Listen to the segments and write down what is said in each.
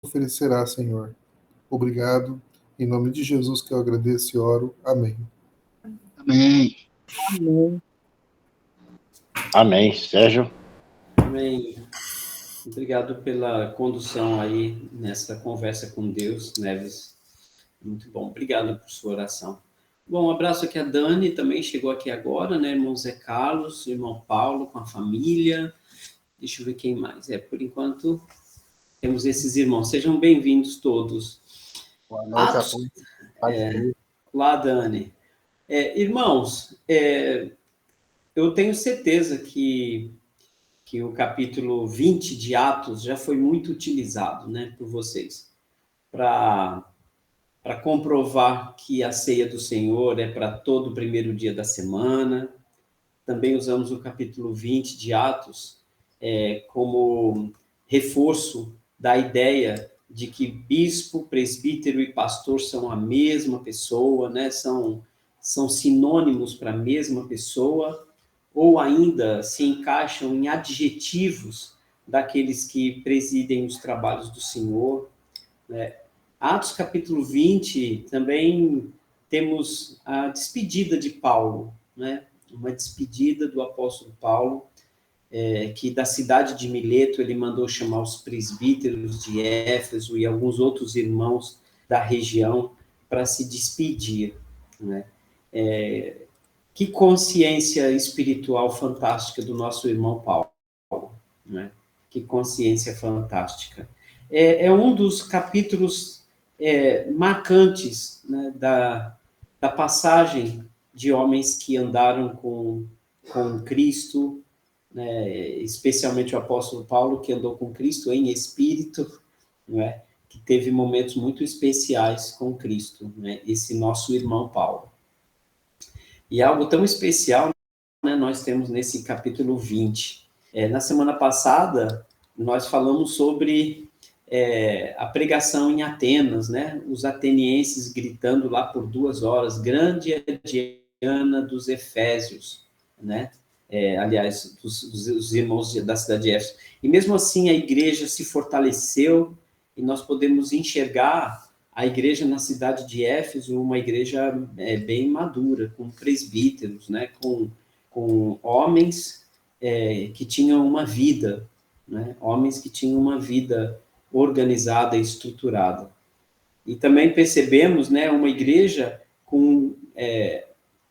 oferecerá, Senhor. Obrigado. Em nome de Jesus que eu agradeço e oro. Amém. Amém. Amém. Amém. Sérgio? Amém. Obrigado pela condução aí nessa conversa com Deus, Neves. Muito bom. Obrigado por sua oração. Bom, um abraço aqui a Dani, também chegou aqui agora, né? Irmão Zé Carlos, irmão Paulo com a família. Deixa eu ver quem mais. Por enquanto, temos esses irmãos. Sejam bem-vindos todos. Boa noite a todos. Olá, Dani. Irmãos, eu tenho certeza que o capítulo 20 de Atos já foi muito utilizado, né, por vocês, para comprovar que a ceia do Senhor é para todo o primeiro dia da semana. Também usamos o capítulo 20 de Atos como reforço da ideia de que bispo, presbítero e pastor são a mesma pessoa, né? São sinônimos para a mesma pessoa, ou ainda se encaixam em adjetivos daqueles que presidem os trabalhos do Senhor, né? Atos capítulo 20, também temos a despedida de Paulo, né? Uma despedida do apóstolo Paulo, que da cidade de Mileto ele mandou chamar os presbíteros de Éfeso e alguns outros irmãos da região para se despedir, né? Que consciência espiritual fantástica do nosso irmão Paulo, né? Que consciência fantástica. É um dos capítulos marcantes, né, da passagem de homens que andaram com Cristo, né, especialmente o apóstolo Paulo, que andou com Cristo em espírito, né, que teve momentos muito especiais com Cristo, né, esse nosso irmão Paulo. E algo tão especial, né, nós temos nesse capítulo 20. Na semana passada, nós falamos sobre a pregação em Atenas, né, os atenienses gritando lá por 2 horas, grande é a Diana dos Efésios, né, aliás, os irmãos da cidade de Éfeso. E mesmo assim a igreja se fortaleceu e nós podemos enxergar a igreja na cidade de Éfeso, uma igreja bem madura, com presbíteros, né, com homens que tinham uma vida, né, homens que tinham uma vida organizada e estruturada. E também percebemos, né, uma igreja com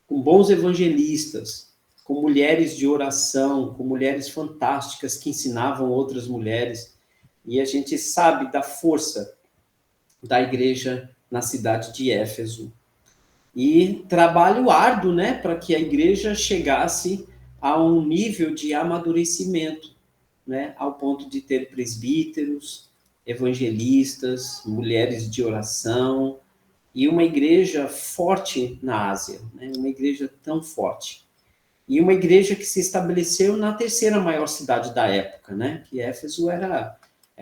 bons evangelistas, com mulheres de oração, com mulheres fantásticas que ensinavam outras mulheres, e a gente sabe da força da igreja na cidade de Éfeso. E trabalho árduo, né, para que a igreja chegasse a um nível de amadurecimento, né, ao ponto de ter presbíteros, evangelistas, mulheres de oração, e uma igreja forte na Ásia, né, uma igreja tão forte. E uma igreja que se estabeleceu na terceira maior cidade da época, né? Que Éfeso era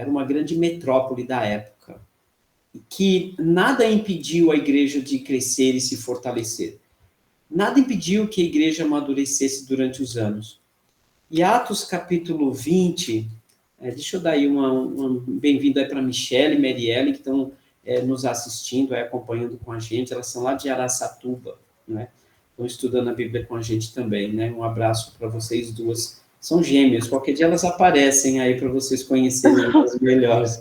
uma grande metrópole da época. E que nada impediu a igreja de crescer e se fortalecer. Nada impediu que a igreja amadurecesse durante os anos. E Atos capítulo 20, deixa eu dar aí um bem-vindo aí para Michele e Marielle, que estão nos assistindo, acompanhando com a gente. Elas são lá de Araçatuba, né? Estão estudando a Bíblia com a gente também, né? Um abraço para vocês duas. São gêmeas, qualquer dia elas aparecem aí para vocês conhecerem as melhores.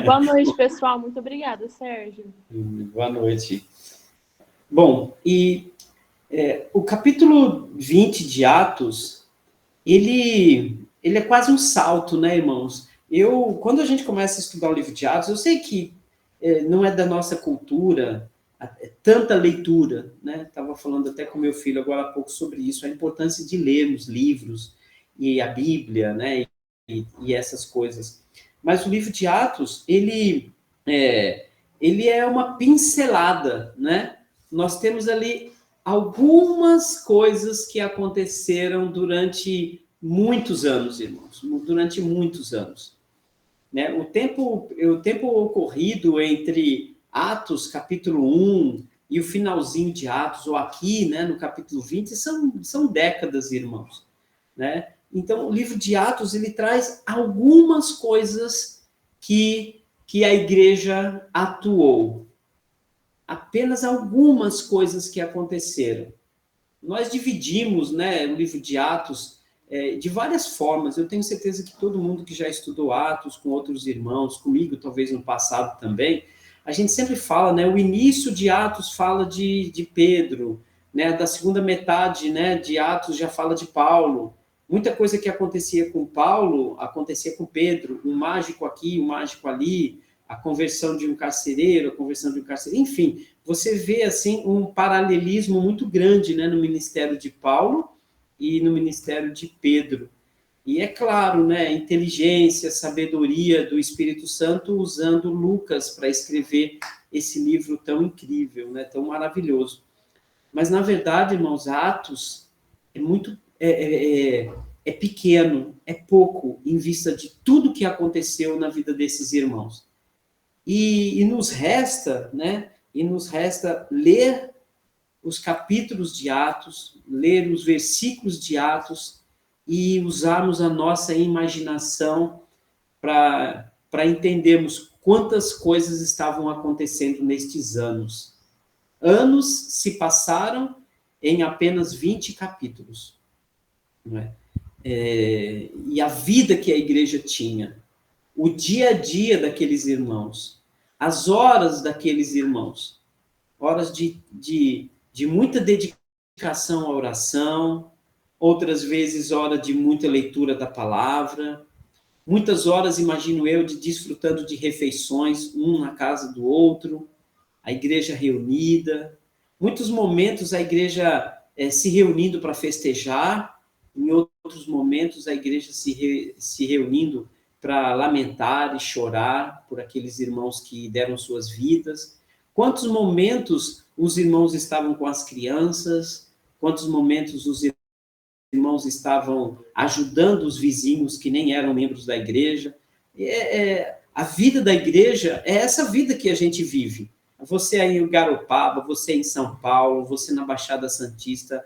Boa noite, pessoal. Muito obrigada, Sérgio. Boa noite. Bom, e o capítulo 20 de Atos, ele é quase um salto, né, irmãos? Quando a gente começa a estudar o livro de Atos, eu sei que não é da nossa cultura tanta leitura, né? Estava falando até com meu filho agora há pouco sobre isso, a importância de lermos livros e a Bíblia, né? E essas coisas. Mas o livro de Atos, ele é uma pincelada, né? Nós temos ali algumas coisas que aconteceram durante muitos anos, irmãos, durante muitos anos, né? O tempo ocorrido entre Atos, capítulo 1, e o finalzinho de Atos, ou aqui, né, no capítulo 20, são décadas, irmãos, né? Então, o livro de Atos, ele traz algumas coisas que que a igreja atuou. Apenas algumas coisas que aconteceram. Nós dividimos, né, o livro de Atos de várias formas. Eu tenho certeza que todo mundo que já estudou Atos com outros irmãos, comigo talvez no passado também, a gente sempre fala, né, o início de Atos fala de Pedro, né, da segunda metade, né, de Atos já fala de Paulo. Muita coisa que acontecia com Paulo acontecia com Pedro, um mágico aqui, um mágico ali, a conversão de um carcereiro, a conversão de um carcereiro, enfim, você vê assim um paralelismo muito grande, né, no ministério de Paulo e no ministério de Pedro. E é claro, né, inteligência, sabedoria do Espírito Santo usando Lucas para escrever esse livro tão incrível, né, tão maravilhoso. Mas, na verdade, irmãos, Atos é pequeno, é pouco em vista de tudo que aconteceu na vida desses irmãos. E nos resta, né, ler os capítulos de Atos, ler os versículos de Atos e usarmos a nossa imaginação para entendermos quantas coisas estavam acontecendo nestes anos. Anos se passaram em apenas 20 capítulos. Não é? E a vida que a igreja tinha, o dia a dia daqueles irmãos, as horas daqueles irmãos, horas de muita dedicação à oração, outras vezes hora de muita leitura da palavra, muitas horas, imagino eu, de desfrutando de refeições, um na casa do outro, a igreja reunida, muitos momentos a igreja se reunindo para festejar, em outros momentos a igreja se reunindo para lamentar e chorar por aqueles irmãos que deram suas vidas. Quantos momentos os irmãos estavam com as crianças, quantos momentos os irmãos estavam ajudando os vizinhos que nem eram membros da igreja. A vida da igreja é essa vida que a gente vive. Você aí em Garopaba, você em São Paulo, você na Baixada Santista,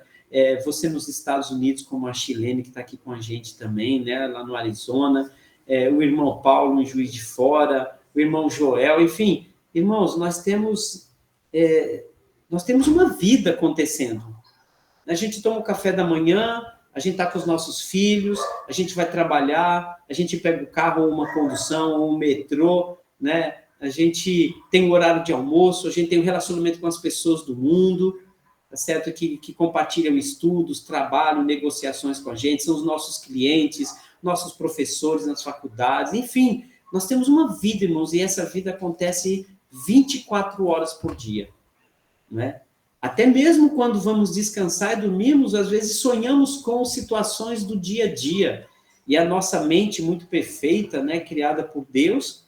você nos Estados Unidos, como a Chilene, que está aqui com a gente também, né, lá no Arizona, o irmão Paulo em Juiz de Fora, o irmão Joel, enfim, irmãos, nós temos uma vida acontecendo. A gente toma o café da manhã, a gente está com os nossos filhos, a gente vai trabalhar, a gente pega o carro ou uma condução ou um metrô, né? A gente tem o horário de almoço, a gente tem um relacionamento com as pessoas do mundo, tá certo? Que compartilham estudos, trabalho, negociações com a gente, são os nossos clientes, nossos professores nas faculdades, enfim, nós temos uma vida, irmãos, e essa vida acontece 24 horas por dia, né? Até mesmo quando vamos descansar e dormirmos, às vezes sonhamos com situações do dia a dia, e a nossa mente muito perfeita, né, criada por Deus,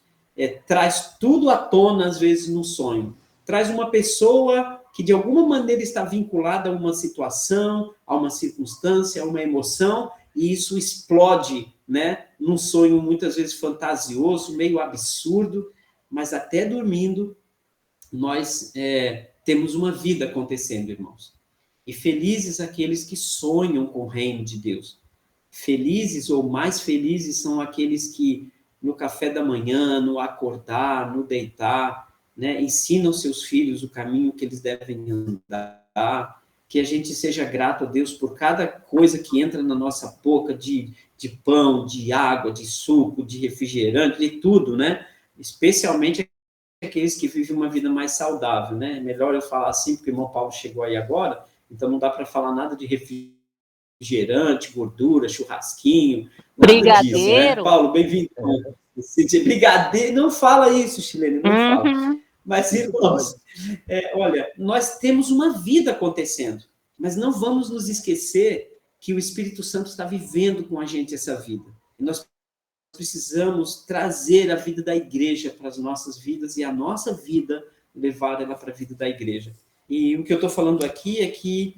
traz tudo à tona, às vezes, no sonho. Traz uma pessoa que, de alguma maneira, está vinculada a uma situação, a uma circunstância, a uma emoção, e isso explode, né, num sonho muitas vezes fantasioso, meio absurdo, mas até dormindo, nós temos uma vida acontecendo, irmãos. E felizes aqueles que sonham com o reino de Deus. Felizes ou mais felizes são aqueles que, no café da manhã, no acordar, no deitar, né, ensinam seus filhos o caminho que eles devem andar, que a gente seja grato a Deus por cada coisa que entra na nossa boca, de pão, de água, de suco, de refrigerante, de tudo, né? Especialmente aqueles que vivem uma vida mais saudável, né? É melhor eu falar assim, porque o irmão Paulo chegou aí agora, então não dá para falar nada de refrigerante, gordura, churrasquinho, nada disso, né? Paulo, bem-vindo. Brigadeiro, não fala isso, Chilene, não fala. Mas, irmãos, olha, nós temos uma vida acontecendo, mas não vamos nos esquecer que o Espírito Santo está vivendo com a gente essa vida. E nós precisamos trazer a vida da igreja para as nossas vidas e a nossa vida levar ela para a vida da igreja. E o que eu estou falando aqui é que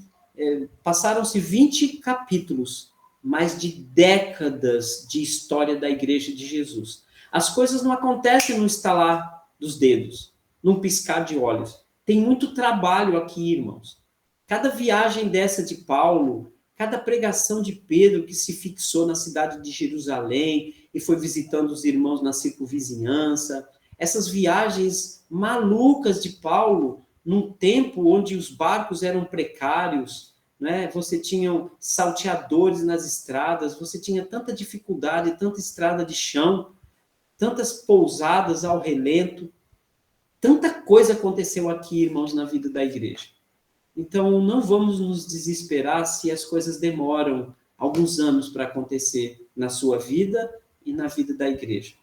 passaram-se 20 capítulos, mais de décadas de história da igreja de Jesus. As coisas não acontecem no estalar dos dedos, num piscar de olhos. Tem muito trabalho aqui, irmãos. Cada viagem dessa de Paulo, cada pregação de Pedro que se fixou na cidade de Jerusalém e foi visitando os irmãos na circunvizinhança, essas viagens malucas de Paulo, num tempo onde os barcos eram precários, né? Você tinha salteadores nas estradas, você tinha tanta dificuldade, tanta estrada de chão, tantas pousadas ao relento, tanta coisa aconteceu aqui, irmãos, na vida da igreja. Então, não vamos nos desesperar se as coisas demoram alguns anos para acontecer na sua vida e na vida da igreja.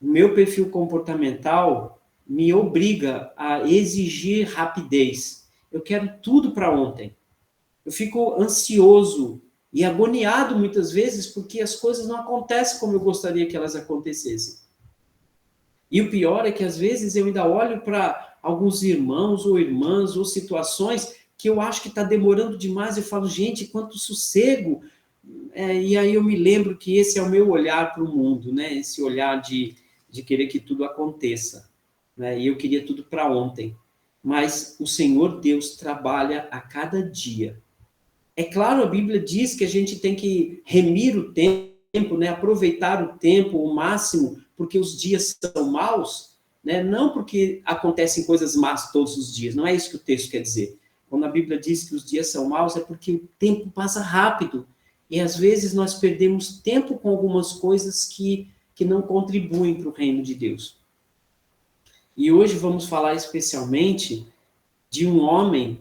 O meu perfil comportamental me obriga a exigir rapidez. Eu quero tudo para ontem. Eu fico ansioso e agoniado muitas vezes porque as coisas não acontecem como eu gostaria que elas acontecessem. E o pior é que às vezes eu ainda olho para alguns irmãos ou irmãs ou situações que eu acho que está demorando demais. Eu falo, gente, quanto sossego. E aí eu me lembro que esse é o meu olhar para o mundo, né? Esse olhar de querer que tudo aconteça, né? E eu queria tudo para ontem. Mas o Senhor Deus trabalha a cada dia. É claro, a Bíblia diz que a gente tem que remir o tempo, né? Aproveitar o tempo o máximo, porque os dias são maus, né? Não porque acontecem coisas más todos os dias, não é isso que o texto quer dizer. Quando a Bíblia diz que os dias são maus, é porque o tempo passa rápido. E às vezes nós perdemos tempo com algumas coisas que não contribuem para o reino de Deus. E hoje vamos falar especialmente de um homem,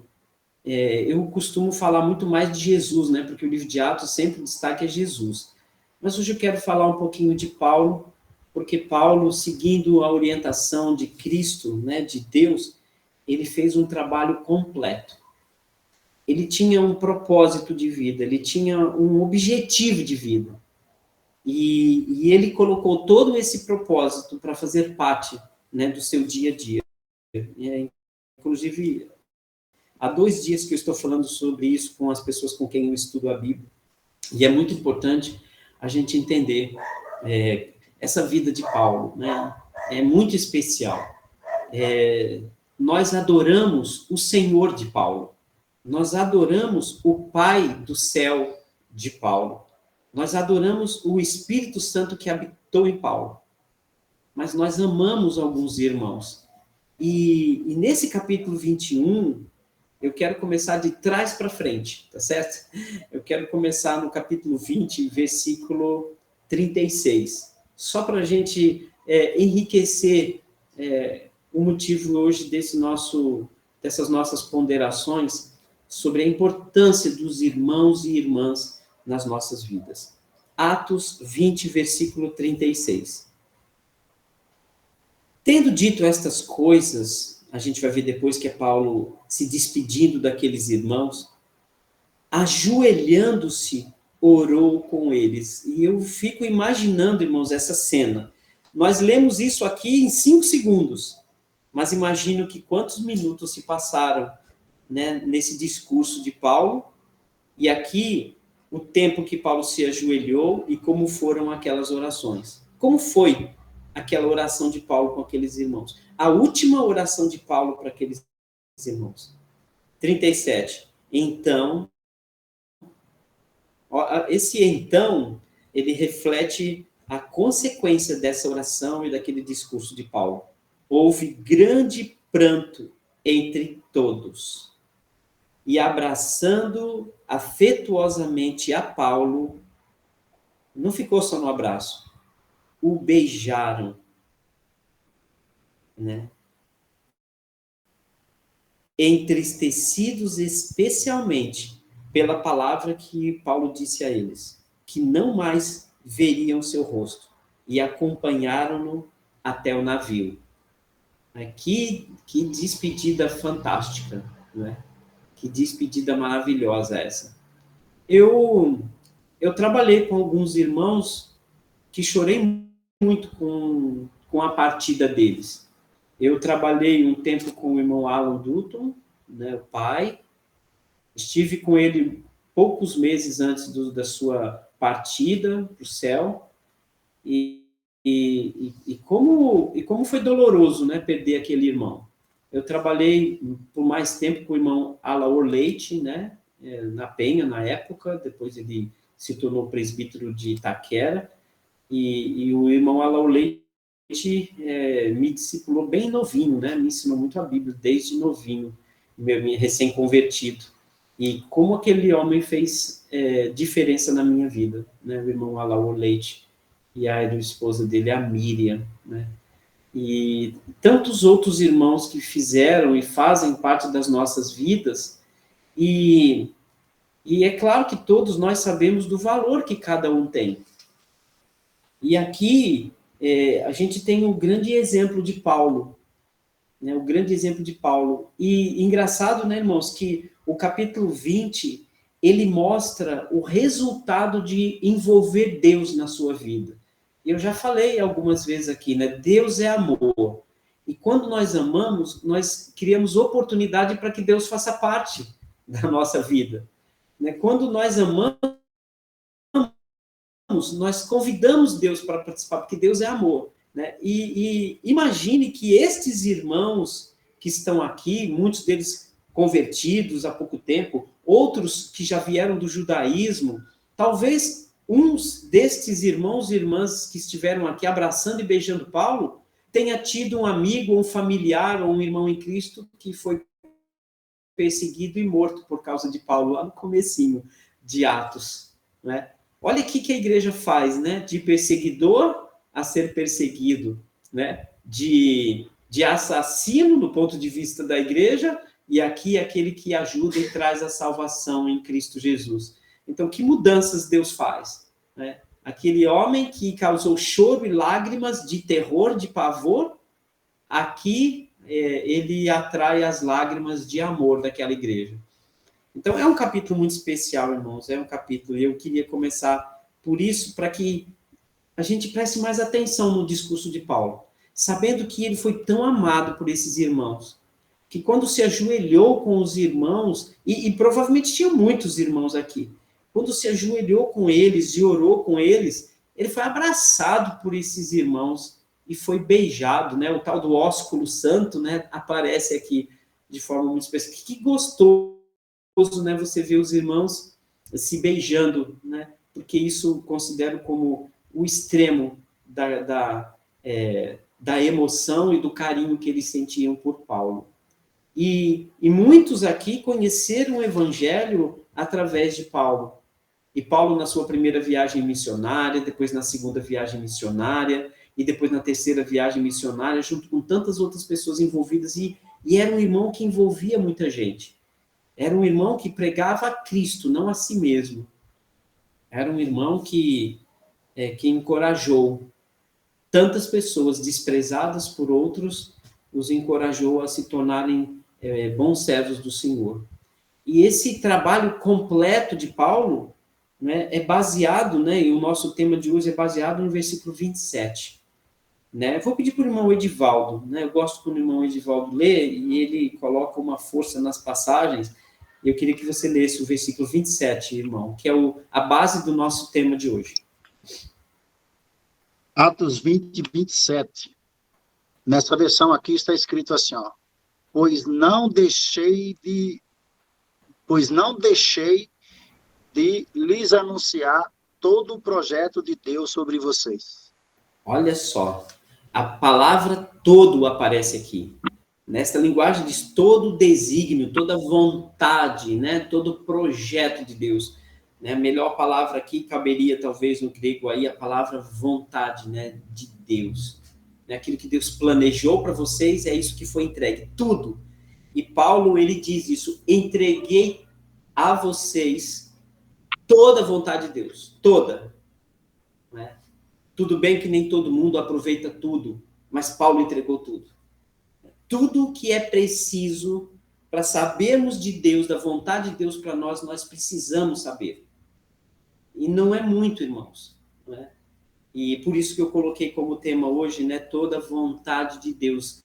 eu costumo falar muito mais de Jesus, né? Porque o livro de Atos sempre destaca Jesus. Mas hoje eu quero falar um pouquinho de Paulo, porque Paulo, seguindo a orientação de Cristo, né, de Deus, ele fez um trabalho completo. Ele tinha um propósito de vida, ele tinha um objetivo de vida. E ele colocou todo esse propósito para fazer parte, né, do seu dia a dia. Inclusive, há 2 dias que eu estou falando sobre isso com as pessoas com quem eu estudo a Bíblia. E é muito importante a gente entender essa vida de Paulo, né? É muito especial. Nós adoramos o Senhor de Paulo. Nós adoramos o Pai do céu de Paulo. Nós adoramos o Espírito Santo que habitou em Paulo. Mas nós amamos alguns irmãos. E nesse capítulo 21, eu quero começar de trás para frente, tá certo? Eu quero começar no capítulo 20, versículo 36. Só para a gente enriquecer o motivo hoje dessas nossas ponderações sobre a importância dos irmãos e irmãs nas nossas vidas. Atos 20, versículo 36. Tendo dito estas coisas, a gente vai ver depois que é Paulo se despedindo daqueles irmãos, ajoelhando-se, orou com eles. E eu fico imaginando, irmãos, essa cena. Nós lemos isso aqui em 5 segundos, mas imagino que quantos minutos se passaram, né, nesse discurso de Paulo, e aqui o tempo que Paulo se ajoelhou e como foram aquelas orações. Como foi aquela oração de Paulo com aqueles irmãos? A última oração de Paulo para aqueles irmãos. 37. Então, esse então, ele reflete a consequência dessa oração e daquele discurso de Paulo. Houve grande pranto entre todos. E abraçando afetuosamente a Paulo, não ficou só no abraço, o beijaram, né? Entristecidos especialmente pela palavra que Paulo disse a eles, que não mais veriam seu rosto, e acompanharam-no até o navio. Que despedida fantástica, né? Que despedida maravilhosa essa. Eu trabalhei com alguns irmãos que chorei muito com a partida deles. Eu trabalhei um tempo com o irmão Alan Dutton, né, o pai. Estive com ele poucos meses antes da sua partida para o céu. E como foi doloroso, né, perder aquele irmão. Eu trabalhei por mais tempo com o irmão Alaor Leite, né, na Penha, na época. Depois ele se tornou presbítero de Itaquera. E o irmão Alaor Leite me discipulou bem novinho, né? Me ensinou muito a Bíblia desde novinho, recém-convertido. E como aquele homem fez diferença na minha vida, né? O irmão Alaor Leite e a esposa dele, a Miriam, né? E tantos outros irmãos que fizeram e fazem parte das nossas vidas. E é claro que todos nós sabemos do valor que cada um tem. E aqui a gente tem um grande exemplo de Paulo, né? O grande exemplo de Paulo. E engraçado, né, irmãos, que o capítulo 20, ele mostra o resultado de envolver Deus na sua vida. Eu já falei algumas vezes aqui, né? Deus é amor. E quando nós amamos, nós criamos oportunidade para que Deus faça parte da nossa vida, né? Quando nós amamos, nós convidamos Deus para participar, porque Deus é amor, né? E imagine que estes irmãos que estão aqui, muitos deles convertidos há pouco tempo, outros que já vieram do judaísmo, talvez uns destes irmãos e irmãs que estiveram aqui abraçando e beijando Paulo, tenha tido um amigo, um familiar ou um irmão em Cristo que foi perseguido e morto por causa de Paulo, lá no comecinho de Atos, né? Olha o que a igreja faz, né? De perseguidor a ser perseguido, né? De assassino, do ponto de vista da igreja, e aqui aquele que ajuda e traz a salvação em Cristo Jesus. Então, que mudanças Deus faz, né? Aquele homem que causou choro e lágrimas de terror, de pavor, aqui ele atrai as lágrimas de amor daquela igreja. Então, é um capítulo muito especial, irmãos, é um capítulo, e eu queria começar por isso, para que a gente preste mais atenção no discurso de Paulo, sabendo que ele foi tão amado por esses irmãos, que quando se ajoelhou com os irmãos, e provavelmente tinha muitos irmãos aqui, quando se ajoelhou com eles e orou com eles, ele foi abraçado por esses irmãos e foi beijado, né? O tal do ósculo santo, né? Aparece aqui de forma muito especial. Que gostoso, né? Você vê os irmãos se beijando, né? Porque isso considero como o extremo da emoção e do carinho que eles sentiam por Paulo. E muitos aqui conheceram o evangelho através de Paulo. E Paulo, na sua primeira viagem missionária, depois na segunda viagem missionária, e depois na terceira viagem missionária, junto com tantas outras pessoas envolvidas, e era um irmão que envolvia muita gente. Era um irmão que pregava a Cristo, não a si mesmo. Era um irmão que encorajou tantas pessoas desprezadas por outros, os encorajou a se tornarem bons servos do Senhor. E esse trabalho completo de Paulo, né, é baseado, né, e o nosso tema de hoje é baseado no versículo 27. Né? Vou pedir para o irmão Edivaldo, né? Eu gosto quando o irmão Edivaldo lê, e ele coloca uma força nas passagens. Eu queria que você lesse o versículo 27, irmão, que é a base do nosso tema de hoje. Atos 20, 27. Nessa versão aqui está escrito assim, ó, pois não deixei de lhes anunciar todo o projeto de Deus sobre vocês. Olha só, a palavra todo aparece aqui. Nesta linguagem diz todo o desígnio, toda vontade, né? Todo o projeto de Deus. Né? A melhor palavra aqui caberia, talvez, no grego aí, a palavra vontade, né? De Deus. Aquilo que Deus planejou para vocês, é isso que foi entregue, tudo. E Paulo, ele diz isso, entreguei a vocês toda a vontade de Deus, toda. Né? Tudo bem que nem todo mundo aproveita tudo, mas Paulo entregou tudo. Tudo que é preciso para sabermos de Deus, da vontade de Deus para nós, nós precisamos saber. E não é muito, irmãos. Né? E por isso que eu coloquei como tema hoje, né, toda a vontade de Deus.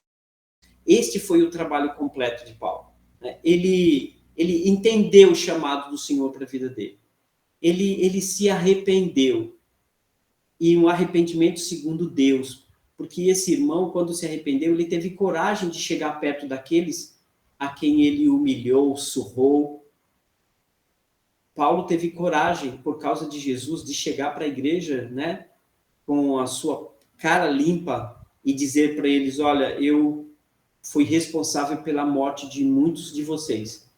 Este foi o trabalho completo de Paulo. Né? Ele entendeu o chamado do Senhor para a vida dele. Ele se arrependeu. E um arrependimento segundo Deus. Porque esse irmão, quando se arrependeu, ele teve coragem de chegar perto daqueles a quem ele humilhou, surrou. Paulo teve coragem, por causa de Jesus, de chegar para a igreja, né, com a sua cara limpa, e dizer para eles, olha, eu fui responsável pela morte de muitos de vocês,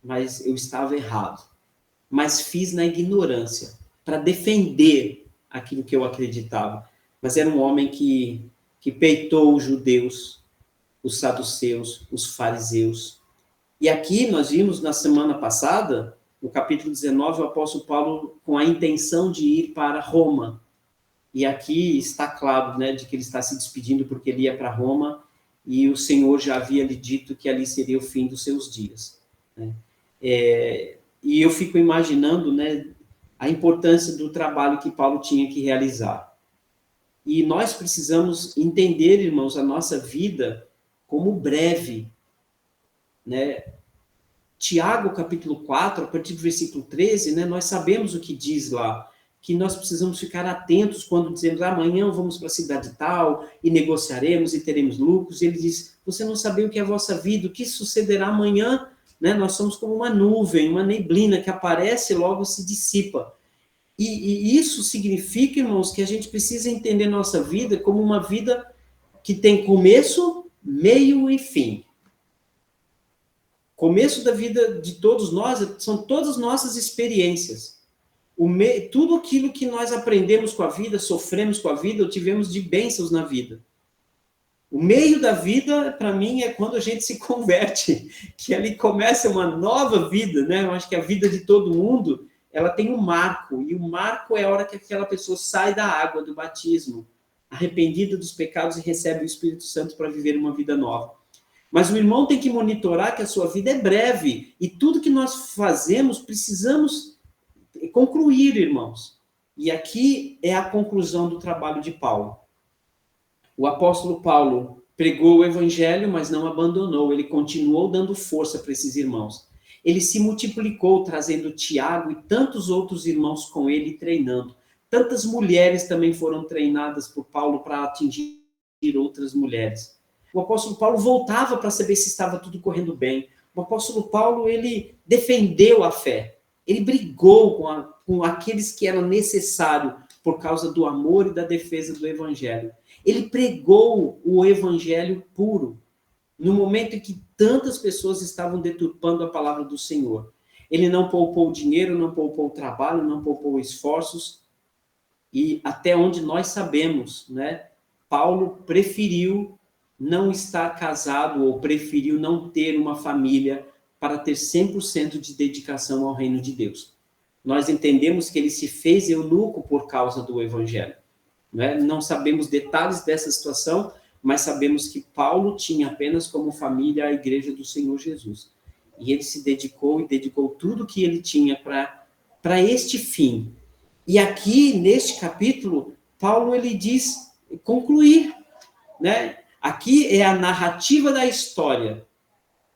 mas eu estava errado. Mas fiz na ignorância, para defender aquilo que eu acreditava. Mas era um homem que peitou os judeus, os saduceus, os fariseus. E aqui nós vimos na semana passada, no capítulo 19, o apóstolo Paulo com a intenção de ir para Roma. E aqui está claro, né, de que ele está se despedindo porque ele ia para Roma e o Senhor já havia lhe dito que ali seria o fim dos seus dias, né? E eu fico imaginando, né, a importância do trabalho que Paulo tinha que realizar. E nós precisamos entender, irmãos, a nossa vida como breve, né? Tiago, capítulo 4, a partir do versículo 13, né, nós sabemos o que diz lá, que nós precisamos ficar atentos quando dizemos, amanhã vamos para a cidade tal, e negociaremos e teremos lucros. E ele diz, você não sabe o que é a vossa vida, o que sucederá amanhã, né? Nós somos como uma nuvem, uma neblina que aparece e logo se dissipa. E isso significa, irmãos, que a gente precisa entender nossa vida como uma vida que tem começo, meio e fim. Começo da vida de todos nós são todas as nossas experiências. Tudo aquilo que nós aprendemos com a vida, sofremos com a vida, ou tivemos de bênçãos na vida. O meio da vida, para mim, é quando a gente se converte, que ali começa uma nova vida, né? Eu acho que a vida de todo mundo, ela tem um marco, e o marco é a hora que aquela pessoa sai da água do batismo, arrependida dos pecados e recebe o Espírito Santo para viver uma vida nova. Mas o irmão tem que monitorar que a sua vida é breve, e tudo que nós fazemos, precisamos concluir, irmãos. E aqui é a conclusão do trabalho de Paulo. O apóstolo Paulo pregou o evangelho, mas não abandonou. Ele continuou dando força para esses irmãos. Ele se multiplicou, trazendo Tiago e tantos outros irmãos com ele, treinando. Tantas mulheres também foram treinadas por Paulo para atingir outras mulheres. O apóstolo Paulo voltava para saber se estava tudo correndo bem. O apóstolo Paulo, ele defendeu a fé. Ele brigou com aqueles que eram necessários por causa do amor e da defesa do evangelho. Ele pregou o evangelho puro, no momento em que tantas pessoas estavam deturpando a palavra do Senhor. Ele não poupou dinheiro, não poupou trabalho, não poupou esforços, e até onde nós sabemos, né, Paulo preferiu não estar casado ou preferiu não ter uma família para ter 100% de dedicação ao reino de Deus. Nós entendemos que ele se fez eunuco por causa do evangelho, né? Não sabemos detalhes dessa situação, mas sabemos que Paulo tinha apenas como família a igreja do Senhor Jesus. E ele se dedicou e dedicou tudo que ele tinha para este fim. E aqui, neste capítulo, Paulo ele diz concluir, né? Aqui é a narrativa da história.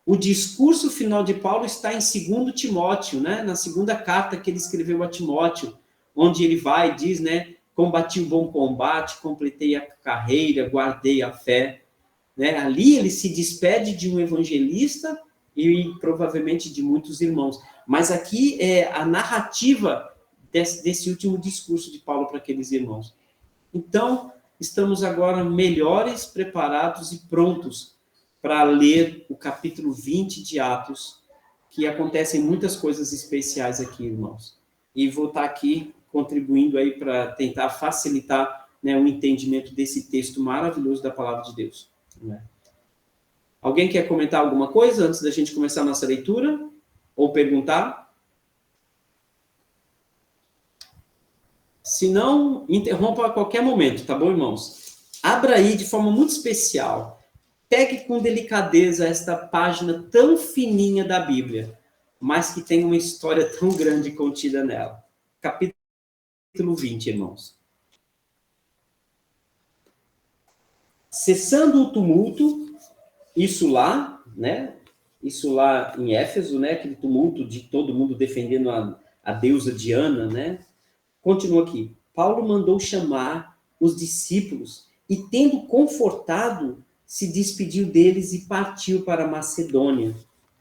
O discurso final de Paulo está em 2 Timóteo, né? Na segunda carta que ele escreveu a Timóteo, onde ele vai e diz, né? Combati o bom combate, completei a carreira, guardei a fé. Né? Ali ele se despede de um evangelista e provavelmente de muitos irmãos. Mas aqui é a narrativa desse último discurso de Paulo para aqueles irmãos. Então, estamos agora melhores, preparados e prontos para ler o capítulo 20 de Atos, que acontecem muitas coisas especiais aqui, irmãos. E vou estar aqui contribuindo aí para tentar facilitar, né, o entendimento desse texto maravilhoso da palavra de Deus. Né? Alguém quer comentar alguma coisa antes da gente começar a nossa leitura? Ou perguntar? Se não, interrompa a qualquer momento, tá bom, irmãos? Abra aí de forma muito especial. Pegue com delicadeza esta página tão fininha da Bíblia, mas que tem uma história tão grande contida nela. Capítulo 20, irmãos. Cessando o tumulto, isso lá, né? Isso lá em Éfeso, né? Aquele tumulto de todo mundo defendendo a deusa Diana, né? Continua aqui. Paulo mandou chamar os discípulos e, tendo confortado, se despediu deles e partiu para Macedônia,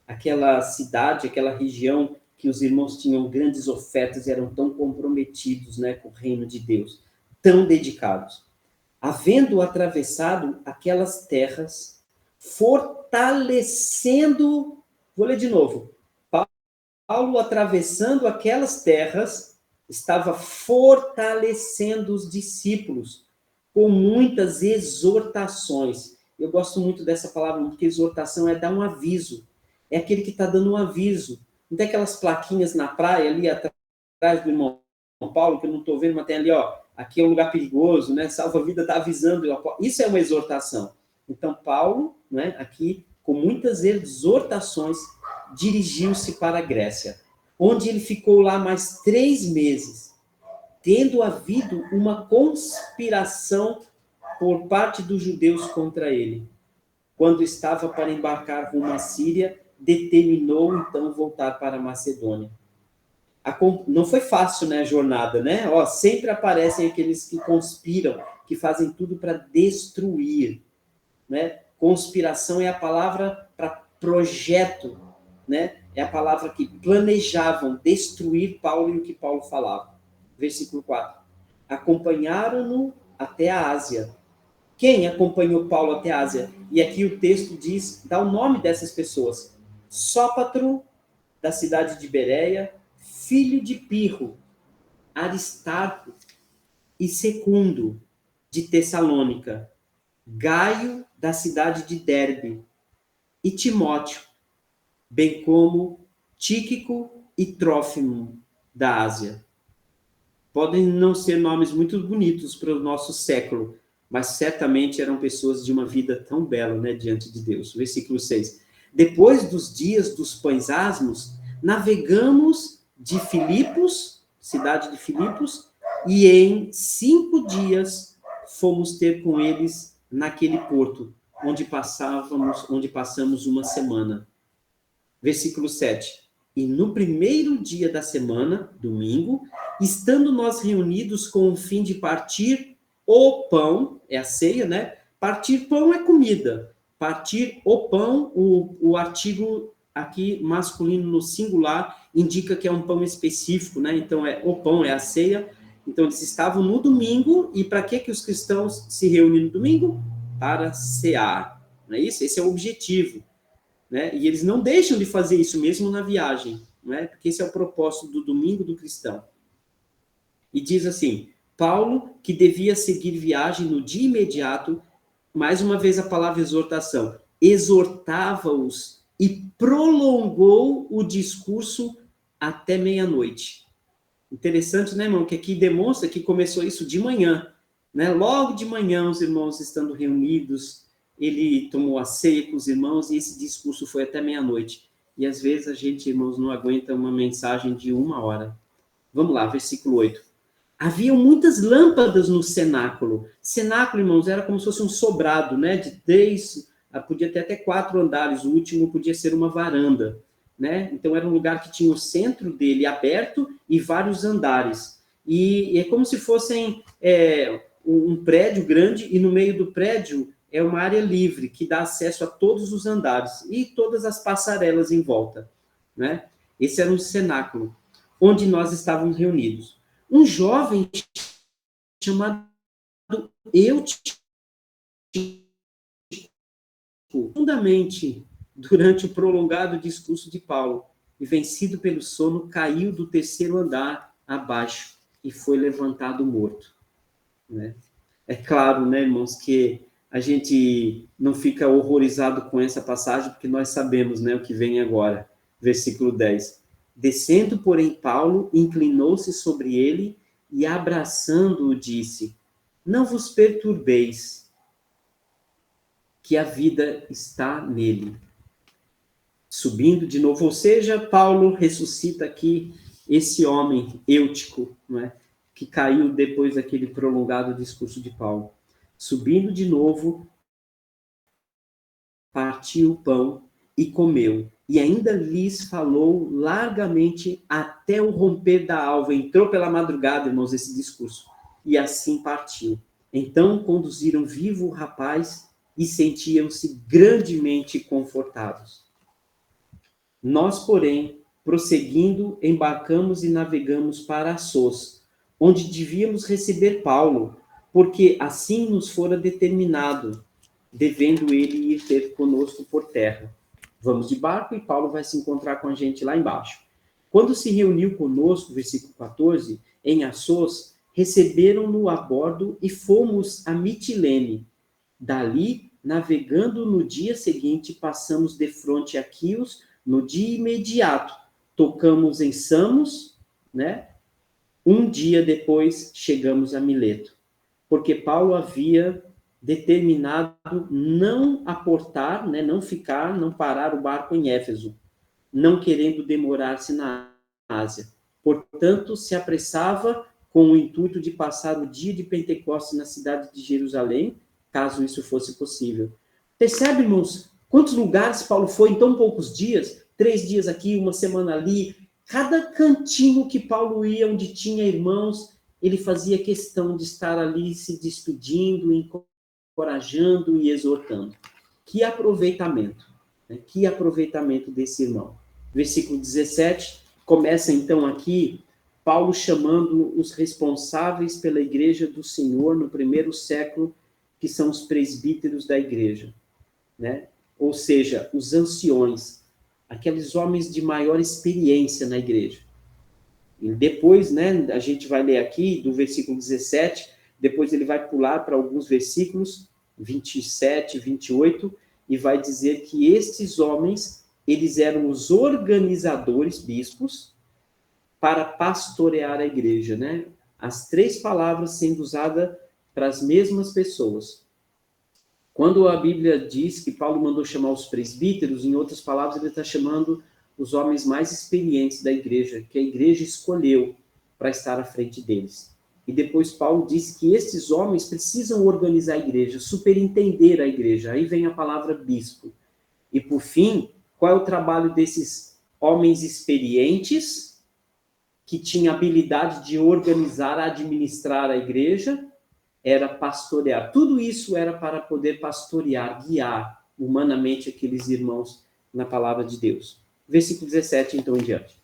aquela cidade, aquela região que os irmãos tinham grandes ofertas e eram tão comprometidos, né, com o reino de Deus, tão dedicados. havendo atravessado aquelas terras, fortalecendo, vou ler de novo, Paulo, atravessando aquelas terras, estava fortalecendo os discípulos com muitas exortações. Eu gosto muito dessa palavra, porque exortação é dar um aviso. É aquele que está dando um aviso. Não tem aquelas plaquinhas na praia ali atrás do irmão Paulo, que eu não estou vendo, mas tem ali, ó, aqui é um lugar perigoso, né? Salva-vida está avisando. Isso é uma exortação. Então, Paulo, né, aqui, com muitas exortações, dirigiu-se para a Grécia, onde ele ficou lá mais 3 meses, tendo havido uma conspiração por parte dos judeus contra ele. Quando estava para embarcar rumo à Síria, determinou então voltar para a Macedônia. Não foi fácil, né, a jornada, né? Ó, sempre aparecem aqueles que conspiram, que fazem tudo para destruir, né? Conspiração é a palavra para projeto, né? É a palavra que planejavam destruir Paulo e o que Paulo falava. Versículo 4. Acompanharam-no até a Ásia. Quem acompanhou Paulo até a Ásia? E aqui o texto diz, dá o nome dessas pessoas. Sópatro, da cidade de Bereia, filho de Pirro, Aristarco e Secundo, de Tessalônica, Gaio, da cidade de Derbe, e Timóteo, bem como Tíquico e Trófimo, da Ásia. Podem não ser nomes muito bonitos para o nosso século, mas certamente eram pessoas de uma vida tão bela, né, diante de Deus. Versículo 6. Depois dos dias dos pães asmos, navegamos de Filipos, cidade de Filipos, e em 5 dias fomos ter com eles naquele porto, onde passamos uma semana. Versículo 7. E no primeiro dia da semana, domingo, estando nós reunidos com o fim de partir o pão, é a ceia, né? Partir pão é comida. Partir o pão, o artigo aqui masculino no singular, indica que é um pão específico, né? Então, o pão é a ceia. Então, eles estavam no domingo, e para que os cristãos se reúnem no domingo? Para cear, não é isso? Esse é o objetivo, né? E eles não deixam de fazer isso mesmo na viagem, não é? Porque esse é o propósito do domingo do cristão. E diz assim, Paulo, que devia seguir viagem no dia imediato, mais uma vez a palavra exortação, exortava-os e prolongou o discurso até meia-noite. Interessante, né, irmão? Que aqui demonstra que começou isso de manhã, né? Logo de manhã, os irmãos estando reunidos, ele tomou a ceia com os irmãos e esse discurso foi até meia-noite. E às vezes a gente, irmãos, não aguenta uma mensagem de 1 hora. Vamos lá, versículo 8. Haviam muitas lâmpadas no cenáculo. Cenáculo, irmãos, era como se fosse um sobrado, né? De 3, podia ter até 4 andares. O último podia ser uma varanda, né? Então era um lugar que tinha o centro dele aberto e vários andares. E é como se fossem um prédio grande e no meio do prédio é uma área livre que dá acesso a todos os andares e todas as passarelas em volta, né? Esse era um cenáculo onde nós estávamos reunidos. Um jovem chamado Eutico, profundamente durante o prolongado discurso de Paulo, e vencido pelo sono, caiu do 3º andar abaixo e foi levantado morto, né? É claro, né, irmãos, que a gente não fica horrorizado com essa passagem, porque nós sabemos, né, o que vem agora. Versículo 10. Descendo, porém, Paulo inclinou-se sobre ele e, abraçando-o, disse, não vos perturbeis, que a vida está nele. Subindo de novo, ou seja, Paulo ressuscita aqui esse homem Eutico, não é? Que caiu depois daquele prolongado discurso de Paulo. Subindo de novo, partiu o pão e comeu. E ainda lhes falou largamente até o romper da alva. Entrou pela madrugada, irmãos, esse discurso. E assim partiu. Então conduziram vivo o rapaz e sentiam-se grandemente confortados. Nós, porém, prosseguindo, embarcamos e navegamos para Assos, onde devíamos receber Paulo, porque assim nos fora determinado, devendo ele ir ter conosco por terra. Vamos de barco e Paulo vai se encontrar com a gente lá embaixo. Quando se reuniu conosco, versículo 14, em Assos, receberam-no a bordo e fomos a Mitilene. Dali, navegando no dia seguinte, passamos defronte a Quios, no dia imediato. Tocamos em Samos, né? Um dia depois, chegamos a Mileto. Porque Paulo havia determinado não aportar, né? Não ficar, não parar o barco em Éfeso, não querendo demorar-se na Ásia. Portanto, se apressava com o intuito de passar o dia de Pentecostes na cidade de Jerusalém, caso isso fosse possível. Percebe, irmãos, quantos lugares Paulo foi em tão poucos dias? 3 dias aqui, uma semana ali. Cada cantinho que Paulo ia, onde tinha irmãos, ele fazia questão de estar ali se despedindo, encorajando e exortando. Que aproveitamento, né? Que aproveitamento desse irmão. Versículo 17, começa então aqui Paulo chamando os responsáveis pela igreja do Senhor no primeiro século, que são os presbíteros da igreja, né? Ou seja, os anciões, aqueles homens de maior experiência na igreja. E depois, né, a gente vai ler aqui do versículo 17, depois ele vai pular para alguns versículos, 27, 28, e vai dizer que estes homens, eles eram os organizadores, bispos, para pastorear a igreja, né? As 3 palavras sendo usadas para as mesmas pessoas. Quando a Bíblia diz que Paulo mandou chamar os presbíteros, em outras palavras, ele está chamando os homens mais experientes da igreja, que a igreja escolheu para estar à frente deles. E depois Paulo diz que esses homens precisam organizar a igreja, superintender a igreja. Aí vem a palavra bispo. E por fim, qual é o trabalho desses homens experientes, que tinham habilidade de organizar, administrar a igreja? Era pastorear. Tudo isso era para poder pastorear, guiar humanamente aqueles irmãos na palavra de Deus. Versículo 17, então, em diante.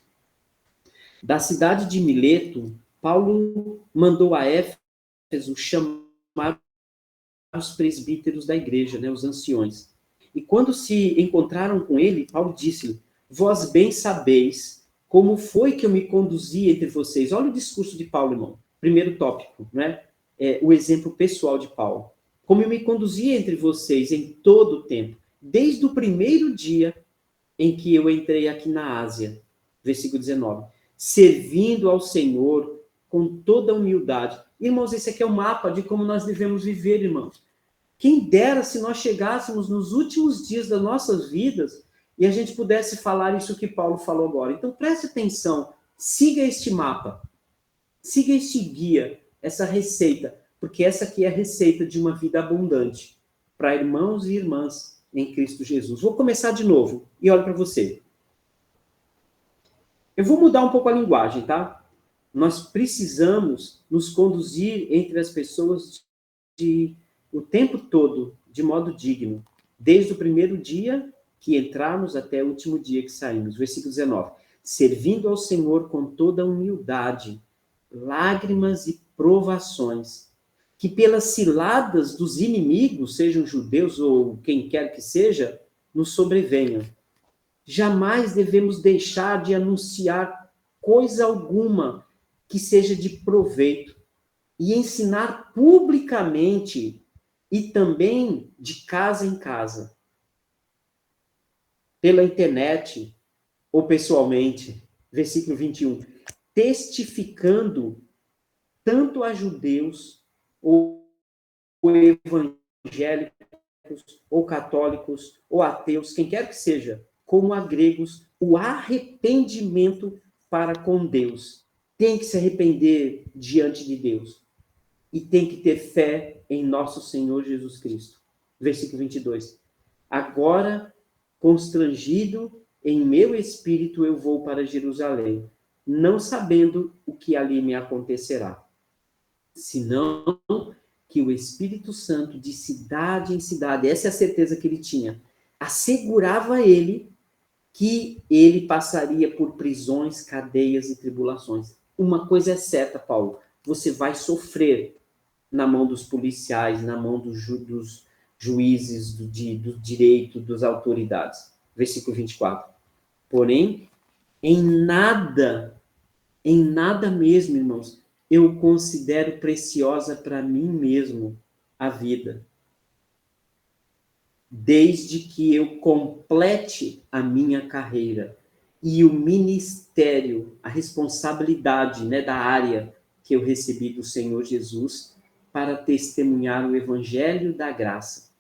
Da cidade de Mileto, Paulo mandou a Éfeso chamar os presbíteros da igreja, né, os anciões. E quando se encontraram com ele, Paulo disse-lhe: vós bem sabeis como foi que eu me conduzi entre vocês. Olha o discurso de Paulo, irmão. Primeiro tópico, né? O exemplo pessoal de Paulo. Como eu me conduzi entre vocês em todo o tempo, desde o primeiro dia em que eu entrei aqui na Ásia. Versículo 19. Servindo ao Senhor com toda humildade. Irmãos, esse aqui é o mapa de como nós devemos viver, irmãos. Quem dera se nós chegássemos nos últimos dias das nossas vidas e a gente pudesse falar isso que Paulo falou agora. Então, preste atenção. Siga este mapa. Siga este guia, essa receita, porque essa aqui é a receita de uma vida abundante para irmãos e irmãs em Cristo Jesus. Vou começar de novo e olha para você. Eu vou mudar um pouco a linguagem, tá? Nós precisamos nos conduzir entre as pessoas o tempo todo, de modo digno, desde o primeiro dia que entramos até o último dia que saímos. Versículo 19. Servindo ao Senhor com toda humildade, lágrimas e provações, que pelas ciladas dos inimigos, sejam judeus ou quem quer que seja, nos sobrevenham. Jamais devemos deixar de anunciar coisa alguma que seja de proveito e ensinar publicamente e também de casa em casa, pela internet ou pessoalmente. Versículo 21. Testificando tanto a judeus ou evangélicos, ou católicos, ou ateus, quem quer que seja, como a gregos, o arrependimento para com Deus. Tem que se arrepender diante de Deus. E tem que ter fé em nosso Senhor Jesus Cristo. Versículo 22. Agora, constrangido em meu espírito, eu vou para Jerusalém, não sabendo o que ali me acontecerá, senão que o Espírito Santo, de cidade em cidade, essa é a certeza que ele tinha, assegurava a ele que ele passaria por prisões, cadeias e tribulações. Uma coisa é certa, Paulo, você vai sofrer. na mão dos policiais, na mão dos juízes, do direito, das autoridades. Versículo 24. Porém, em nada mesmo, irmãos, eu considero preciosa para mim mesmo a vida, desde que eu complete a minha carreira e o ministério, a responsabilidade, né, da área que eu recebi do Senhor Jesus para testemunhar o evangelho da graça.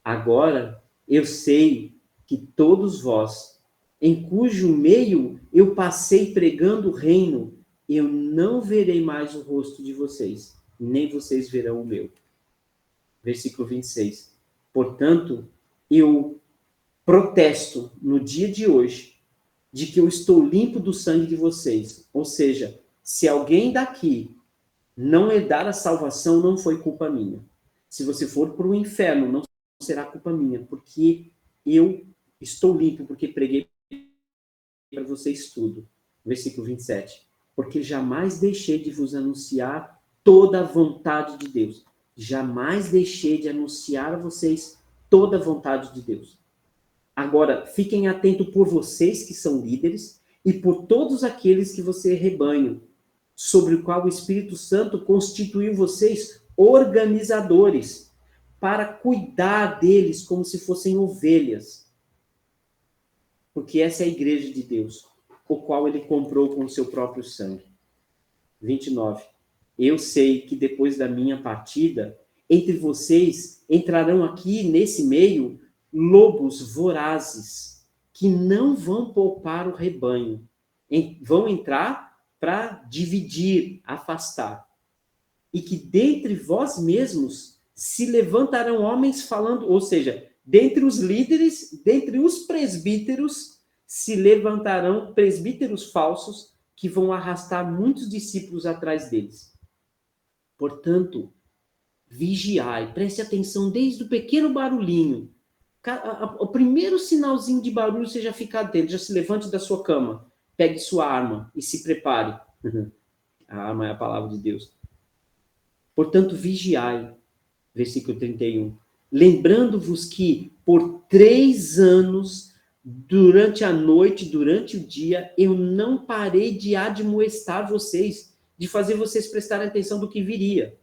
Agora, eu sei que todos vós, em cujo meio eu passei pregando o reino, eu não verei mais o rosto de vocês, nem vocês verão o meu. Versículo 26. Portanto, eu protesto no dia de hoje de que eu estou limpo do sangue de vocês. Ou seja, se alguém daqui não herdar a salvação, não foi culpa minha. Se você for para o inferno, não será culpa minha, porque eu estou limpo, porque preguei para vocês tudo. Versículo 27. Porque jamais deixei de vos anunciar toda a vontade de Deus. Jamais deixei de anunciar a vocês toda a vontade de Deus. Agora, fiquem atentos por vocês que são líderes e por todos aqueles que você é rebanho, sobre o qual o Espírito Santo constituiu vocês organizadores, para cuidar deles como se fossem ovelhas. Porque essa é a igreja de Deus, o qual ele comprou com o seu próprio sangue. 29. Eu sei que depois da minha partida, entre vocês entrarão aqui nesse meio lobos vorazes, que não vão poupar o rebanho. Vão entrar para dividir, afastar. E que dentre vós mesmos se levantarão homens falando, ou seja, dentre os líderes, dentre os presbíteros, se levantarão presbíteros falsos que vão arrastar muitos discípulos atrás deles. Portanto, vigiai, preste atenção desde o pequeno barulhinho. O primeiro sinalzinho de barulho, você já fica atento, já se levante da sua cama, pegue sua arma e se prepare. A arma é a palavra de Deus. Portanto, vigiai, versículo 31. Lembrando-vos que por 3 anos, durante a noite, durante o dia, eu não parei de admoestar vocês, de fazer vocês prestarem atenção do que viria,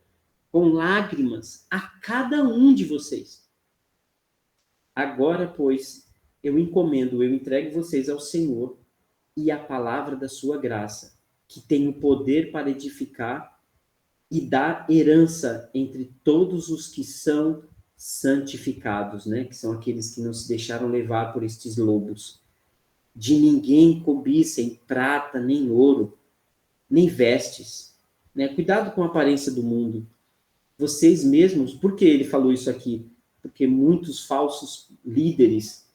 com lágrimas a cada um de vocês. Agora, pois, eu entrego vocês ao Senhor e à palavra da sua graça, que tem o poder para edificar e dar herança entre todos os que são santificados, né? Que são aqueles que não se deixaram levar por estes lobos. De ninguém cobiçem prata, nem ouro, nem vestes. Né? Cuidado com a aparência do mundo. Vocês mesmos, por que ele falou isso aqui? Porque muitos falsos líderes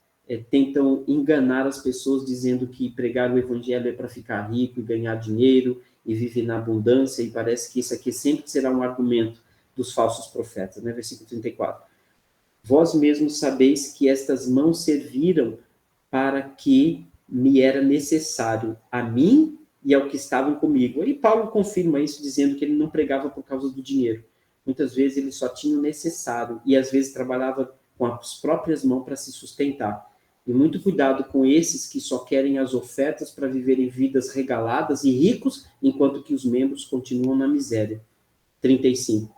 tentam enganar as pessoas dizendo que pregar o evangelho é para ficar rico e ganhar dinheiro e viver na abundância, e parece que isso aqui sempre será um argumento dos falsos profetas, né? Versículo 34. Vós mesmos sabeis que estas mãos serviram para que me era necessário a mim e ao que estavam comigo. E Paulo confirma isso, dizendo que ele não pregava por causa do dinheiro. Muitas vezes ele só tinha o necessário e às vezes trabalhava com as próprias mãos para se sustentar. E muito cuidado com esses que só querem as ofertas para viverem vidas regaladas e ricos, enquanto que os membros continuam na miséria. 35.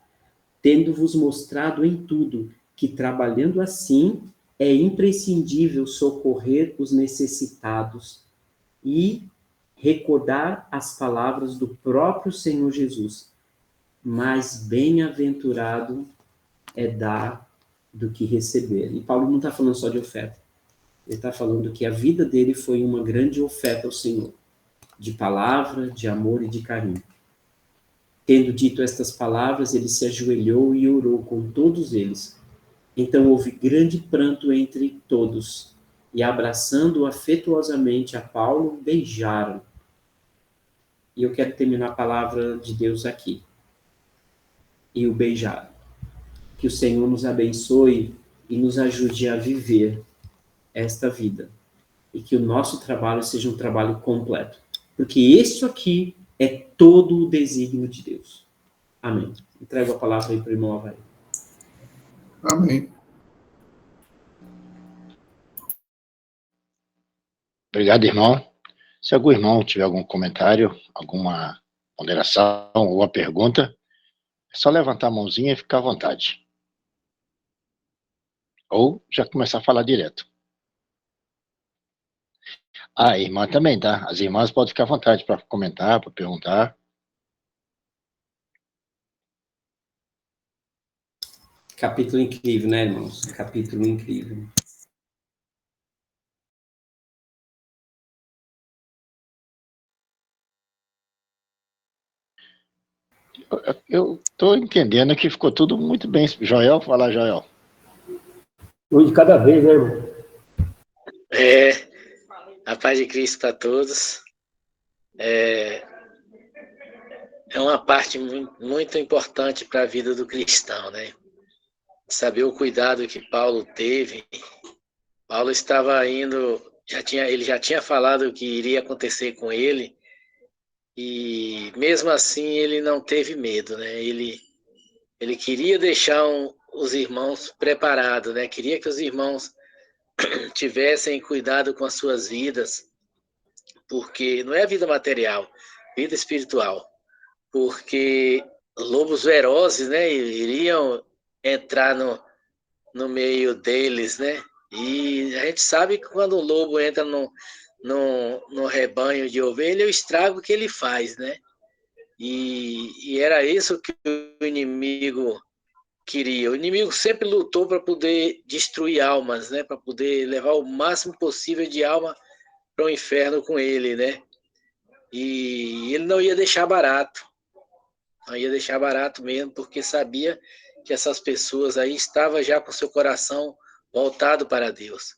Tendo-vos mostrado em tudo que, trabalhando assim, é imprescindível socorrer os necessitados e recordar as palavras do próprio Senhor Jesus. Mais bem-aventurado é dar do que receber. E Paulo não está falando só de oferta. Ele está falando que a vida dele foi uma grande oferta ao Senhor, de palavra, de amor e de carinho. Tendo dito estas palavras, ele se ajoelhou e orou com todos eles. Então houve grande pranto entre todos, e abraçando afetuosamente a Paulo, beijaram. E eu quero terminar a palavra de Deus aqui. E o beijaram. Que o Senhor nos abençoe e nos ajude a viver esta vida. E que o nosso trabalho seja um trabalho completo. Porque isso aqui é todo o desígnio de Deus. Amém. Entrego a palavra aí para o irmão Avaí. Amém. Obrigado, irmão. Se algum irmão tiver algum comentário, alguma ponderação ou uma pergunta, é só levantar a mãozinha e ficar à vontade. Ou já começar a falar direto. A irmã também, tá? As irmãs podem ficar à vontade para comentar, para perguntar. Capítulo incrível, né, irmãos? Capítulo incrível. Eu estou entendendo que ficou tudo muito bem. Joel, fala, Joel. Um de cada vez, né, irmão? A paz de Cristo para todos. É uma parte muito importante para a vida do cristão, né? Saber o cuidado que Paulo teve. Paulo estava indo, ele já tinha falado o que iria acontecer com ele, e mesmo assim ele não teve medo, né? Ele queria deixar os irmãos preparados, né? Queria que os irmãos tivessem cuidado com as suas vidas, porque não é vida material, vida espiritual, porque lobos ferozes, né, iriam entrar no meio deles, né, e a gente sabe que quando um lobo entra no rebanho de ovelha, o estrago que ele faz, né, e era isso que o inimigo queria. O inimigo sempre lutou para poder destruir almas, né, para poder levar o máximo possível de alma para o inferno com ele, né? E ele não ia deixar barato. Não ia deixar barato mesmo, porque sabia que essas pessoas aí estavam já com seu coração voltado para Deus.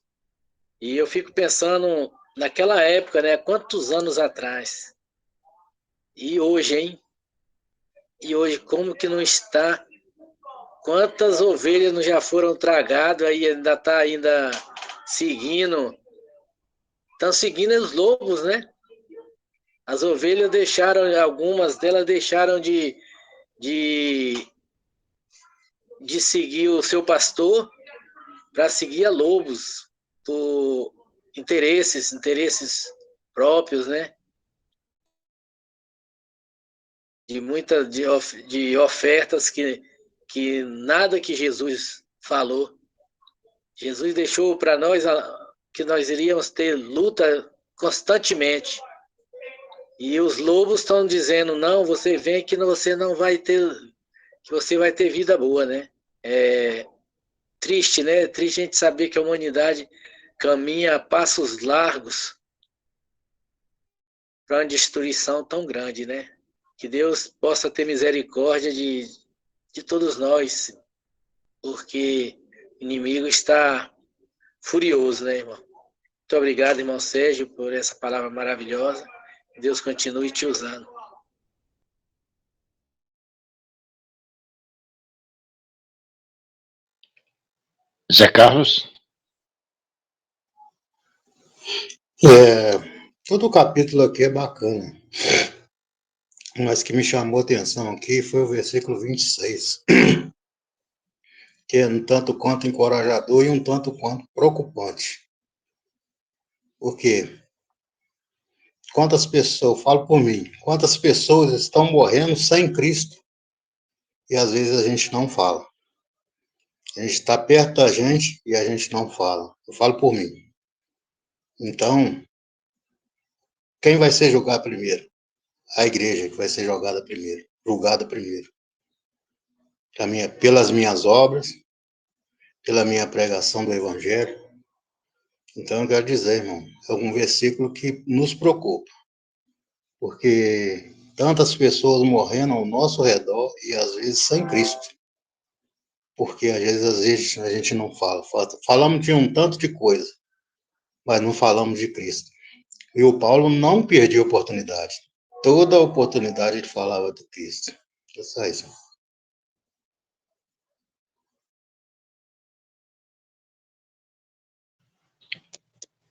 E eu fico pensando naquela época, né? Quantos anos atrás? E hoje, hein? E hoje, como que não está? Quantas ovelhas não já foram tragadas, aí ainda está seguindo. Estão seguindo os lobos, né? As ovelhas deixaram, algumas delas deixaram de seguir o seu pastor para seguir a lobos, por interesses próprios, né? De ofertas que nada que Jesus falou. Jesus deixou para nós que nós iríamos ter luta constantemente. E os lobos estão dizendo, não, você vem que você não vai ter, que você vai ter vida boa, né? É triste, né? É triste a gente saber que a humanidade caminha a passos largos para uma destruição tão grande, né? Que Deus possa ter misericórdia de todos nós, porque o inimigo está furioso, né, irmão? Muito obrigado, irmão Sérgio, por essa palavra maravilhosa. Deus continue te usando. Zé Carlos. Todo o capítulo aqui é bacana, mas que me chamou a atenção aqui foi o versículo 26, que é um tanto quanto encorajador e um tanto quanto preocupante. Por quê? Quantas pessoas, falo por mim, quantas pessoas estão morrendo sem Cristo e às vezes a gente não fala. A gente está perto da gente e a gente não fala. Eu falo por mim. Então, quem vai ser julgado primeiro? A igreja que vai ser julgada primeiro. Pelas minhas obras, pela minha pregação do Evangelho. Então, eu quero dizer, irmão, é um versículo que nos preocupa, porque tantas pessoas morrendo ao nosso redor e às vezes sem Cristo, porque às vezes a gente não fala. Falamos de um tanto de coisa, mas não falamos de Cristo. E o Paulo não perdia a oportunidade. Toda a oportunidade ele falava de Cristo. É só isso.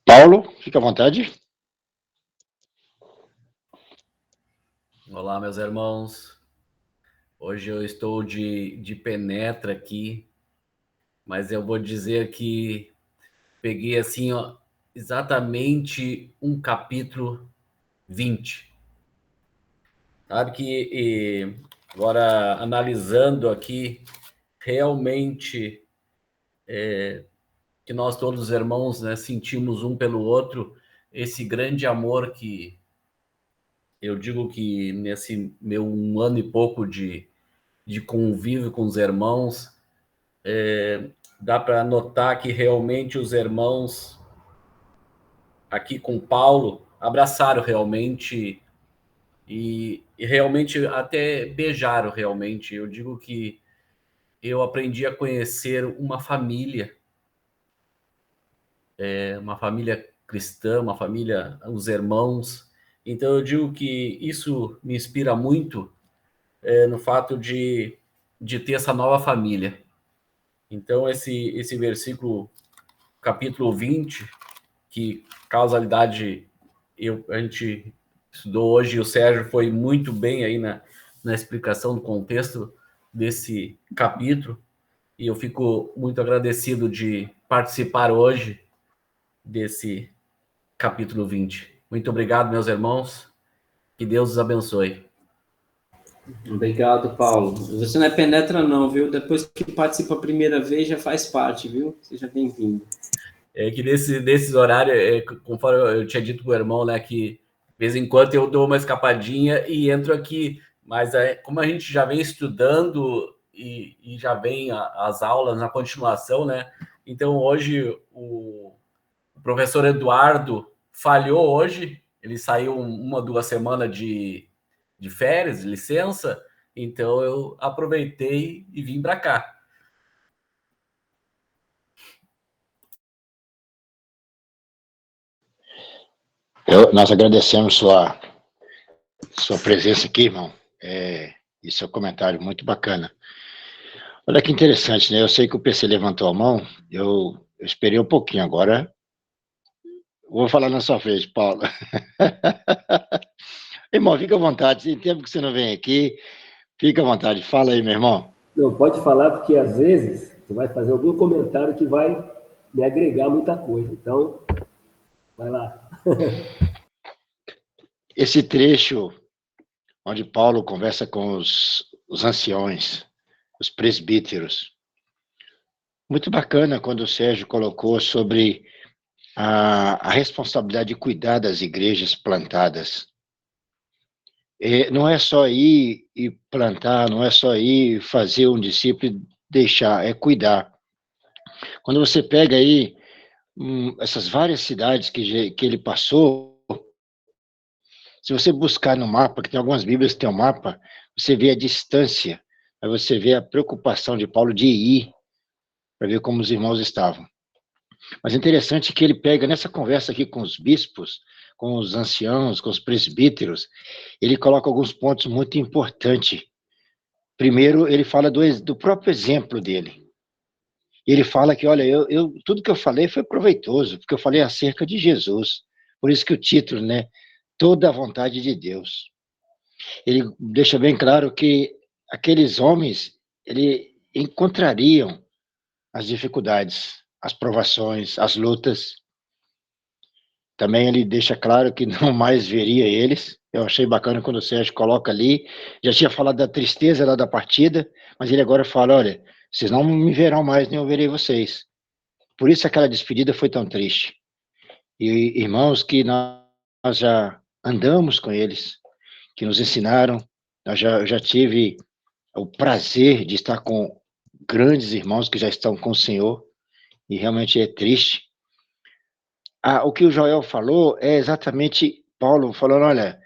Paulo, fica à vontade. Olá, meus irmãos. Hoje eu estou de penetra aqui, mas eu vou dizer que peguei assim, ó, exatamente um capítulo 20. Sabe que agora analisando aqui, realmente que nós todos os irmãos, né, sentimos um pelo outro esse grande amor que eu digo que nesse meu 1 ano e pouco de convívio com os irmãos, dá para notar que realmente os irmãos aqui com Paulo abraçaram realmente e realmente até beijaram realmente. Eu digo que eu aprendi a conhecer uma família cristã, uma família, os irmãos. Então eu digo que isso me inspira muito no fato de ter essa nova família. Então esse versículo, capítulo 20, que causalidade a gente estudou hoje, e o Sérgio foi muito bem aí na explicação do contexto desse capítulo, e eu fico muito agradecido de participar hoje desse capítulo 20. Muito obrigado, meus irmãos, que Deus os abençoe. Obrigado, Paulo. Você não é penetra não, viu? Depois que participa a primeira vez, já faz parte, viu? Seja bem-vindo. É que desses horários, conforme eu tinha dito com o irmão, né, que de vez em quando eu dou uma escapadinha e entro aqui, mas como a gente já vem estudando e já vem as aulas na continuação, né, então hoje o professor Eduardo falhou hoje, ele saiu 1, 2 semanas de férias, de licença, então eu aproveitei e vim para cá. Nós agradecemos sua presença aqui, irmão, e seu comentário muito bacana. Olha que interessante, né? Eu sei que o PC levantou a mão, eu esperei um pouquinho, agora vou falar na sua frente, Paulo. Irmão, fica à vontade, tem tempo que você não vem aqui, fica à vontade, fala aí, meu irmão. Não, pode falar, porque às vezes você vai fazer algum comentário que vai me agregar muita coisa. Então, vai lá. Esse trecho onde Paulo conversa com os anciões, os presbíteros, muito bacana quando o Sérgio colocou sobre a responsabilidade de cuidar das igrejas plantadas. Não é só ir e plantar, não é só ir fazer um discípulo e deixar, é cuidar. Quando você pega aí essas várias cidades que ele passou, se você buscar no mapa, que tem algumas Bíblias que tem um mapa, você vê a distância, aí você vê a preocupação de Paulo de ir para ver como os irmãos estavam. Mas é interessante que ele pega nessa conversa aqui com os bispos, com os anciãos, com os presbíteros, ele coloca alguns pontos muito importantes. Primeiro, ele fala do próprio exemplo dele. Ele fala que, olha, tudo que eu falei foi proveitoso, porque eu falei acerca de Jesus. Por isso que o título, né? Toda a vontade de Deus. Ele deixa bem claro que aqueles homens, ele encontrariam as dificuldades, as provações, as lutas. Também ele deixa claro que não mais veria eles. Eu achei bacana quando o Sérgio coloca ali. Já tinha falado da tristeza lá da partida, mas ele agora fala, olha, vocês não me verão mais, nem eu verei vocês. Por isso aquela despedida foi tão triste. E irmãos que nós já andamos com eles, que nos ensinaram, eu já tive o prazer de estar com grandes irmãos que já estão com o Senhor, e realmente é triste. O que o Joel falou é exatamente Paulo falando, olha,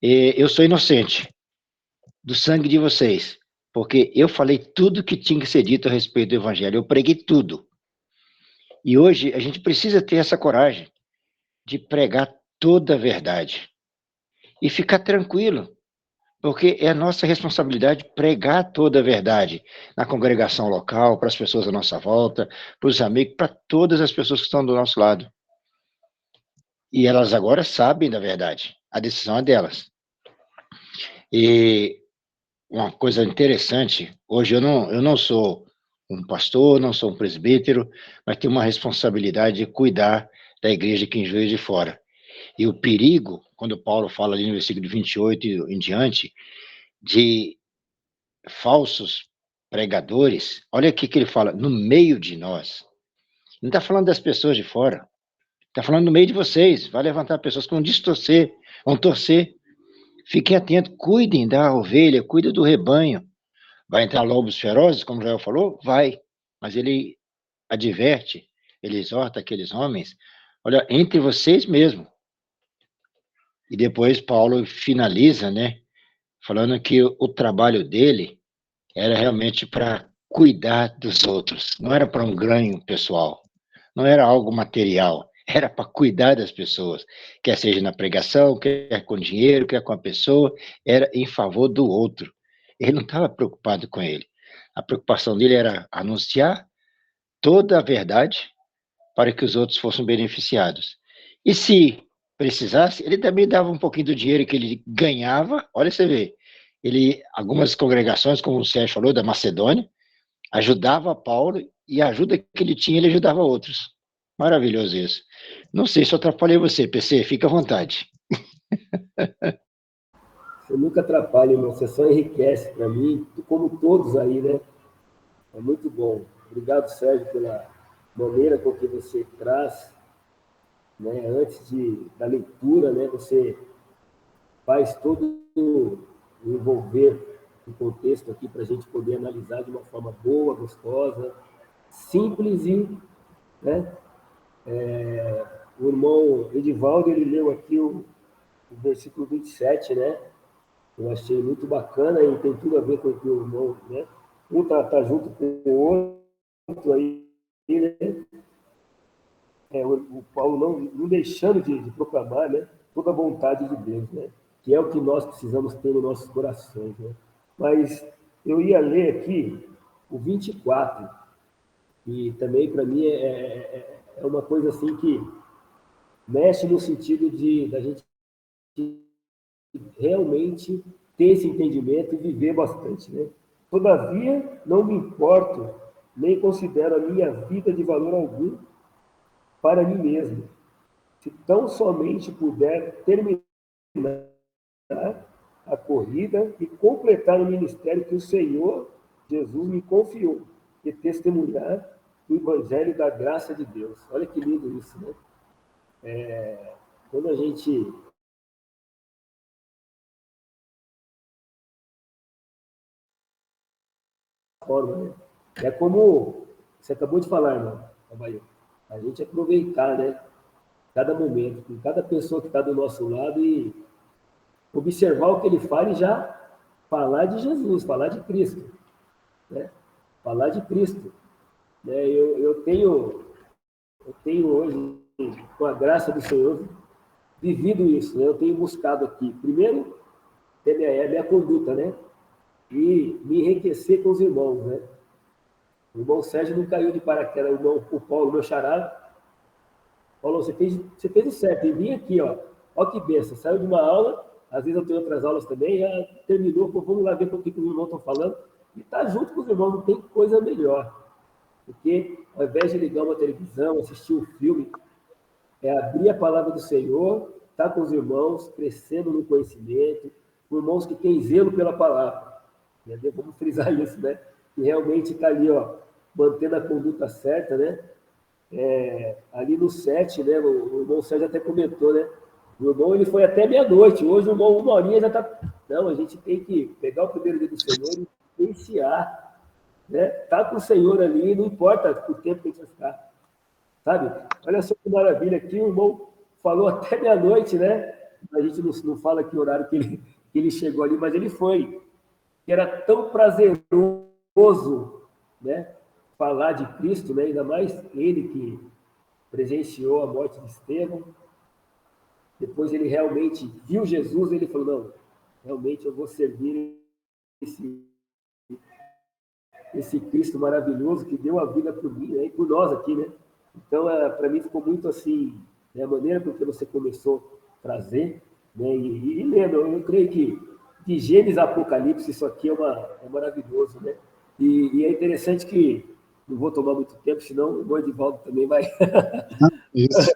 eu sou inocente do sangue de vocês, porque eu falei tudo que tinha que ser dito a respeito do Evangelho, eu preguei tudo. E hoje a gente precisa ter essa coragem de pregar toda a verdade e ficar tranquilo, porque é a nossa responsabilidade pregar toda a verdade na congregação local, para as pessoas à nossa volta, para os amigos, para todas as pessoas que estão do nosso lado. E elas agora sabem da verdade, a decisão é delas. E uma coisa interessante. Hoje eu não sou um pastor, não sou um presbítero, mas tenho uma responsabilidade de cuidar da igreja que em Juiz de Fora. E o perigo, quando Paulo fala ali no versículo 28 em diante, de falsos pregadores, olha aqui que ele fala, no meio de nós. Não está falando das pessoas de fora, está falando no meio de vocês. Vai levantar pessoas que vão distorcer, vão torcer. Fiquem atentos, cuidem da ovelha, cuidem do rebanho. Vai entrar lobos ferozes, como Joel falou? Vai. Mas ele adverte, ele exorta aqueles homens, olha, entre vocês mesmo. E depois Paulo finaliza, né, falando que o trabalho dele era realmente para cuidar dos outros, não era para um ganho pessoal, não era algo material, era para cuidar das pessoas, quer seja na pregação, quer com dinheiro, quer com a pessoa, era em favor do outro. Ele não estava preocupado com ele. A preocupação dele era anunciar toda a verdade para que os outros fossem beneficiados. E se precisasse, ele também dava um pouquinho do dinheiro que ele ganhava. Olha, você vê, algumas congregações, como o Sérgio falou, da Macedônia, ajudava Paulo, e a ajuda que ele tinha, ele ajudava outros. Maravilhoso isso. Não sei se eu atrapalhei você, PC, fica à vontade. Você nunca atrapalha, irmão, você só enriquece para mim, como todos aí, né? É muito bom. Obrigado, Sérgio, pela maneira com que você traz, né? Antes da leitura, né? Você faz todo o envolver o contexto aqui para a gente poder analisar de uma forma boa, gostosa, simples e, né? O irmão Edivaldo, ele leu aqui o versículo 27, né? Eu achei muito bacana e tem tudo a ver com o que o irmão, né? Um tá junto com o outro aí, né? O Paulo não deixando de proclamar, né? Toda a vontade de Deus, né? Que é o que nós precisamos ter nos nossos corações, né? Mas eu ia ler aqui o 24, e também para mim é uma coisa assim que mexe no sentido da gente realmente ter esse entendimento e viver bastante, né? Todavia, não me importo, nem considero a minha vida de valor algum para mim mesmo, se tão somente puder terminar a corrida e completar o ministério que o Senhor Jesus me confiou, e testemunhar o evangelho da graça de Deus. Olha que lindo isso, né? Quando a gente forma, né? É como você acabou de falar, irmão, a gente aproveitar, né? Cada momento, com cada pessoa que está do nosso lado e observar o que ele fala e já falar de Jesus, falar de Cristo, né? Falar de Cristo, né? Eu tenho hoje, com a graça do Senhor, vivido isso, né? Eu tenho buscado aqui, primeiro, ter minha conduta, né? E me enriquecer com os irmãos, né? O irmão Sérgio não caiu de paraquedas, o Paulo, meu xará, falou, você fez o certo, e vim aqui, ó que benção, saiu de uma aula, às vezes eu tenho outras aulas também, já terminou, vamos lá ver o que os irmãos estão falando, e tá junto com os irmãos, não tem coisa melhor, porque ao invés de ligar uma televisão, assistir um filme, é abrir a palavra do Senhor, estar com os irmãos, crescendo no conhecimento, com irmãos que têm zelo pela palavra, entendeu? Vamos frisar isso, né? Que realmente está ali, ó, mantendo a conduta certa, né? Ali no 7, né? O irmão Sérgio até comentou, né? O irmão, ele foi até meia-noite, hoje o irmão, 1 horinha já está... Não, a gente tem que pegar o primeiro dia do Senhor e iniciar, né? Tá com o Senhor ali, não importa o tempo que a gente vai ficar, sabe? Olha só que maravilha aqui, o irmão falou até meia-noite, né? A gente não fala que horário que ele chegou ali, mas ele foi. Que era tão prazeroso, né? Falar de Cristo, né? Ainda mais ele que presenciou a morte de Estevão. Depois ele realmente viu Jesus, ele falou, não, realmente eu vou servir esse Cristo maravilhoso que deu a vida por mim, né? E por nós aqui, né? Então, para mim ficou muito assim, né? A maneira com que você começou a trazer, né? E lendo, eu creio que de Gênesis a Apocalipse, isso aqui é maravilhoso, né? E é interessante que, não vou tomar muito tempo, senão o Edivaldo também vai... Isso.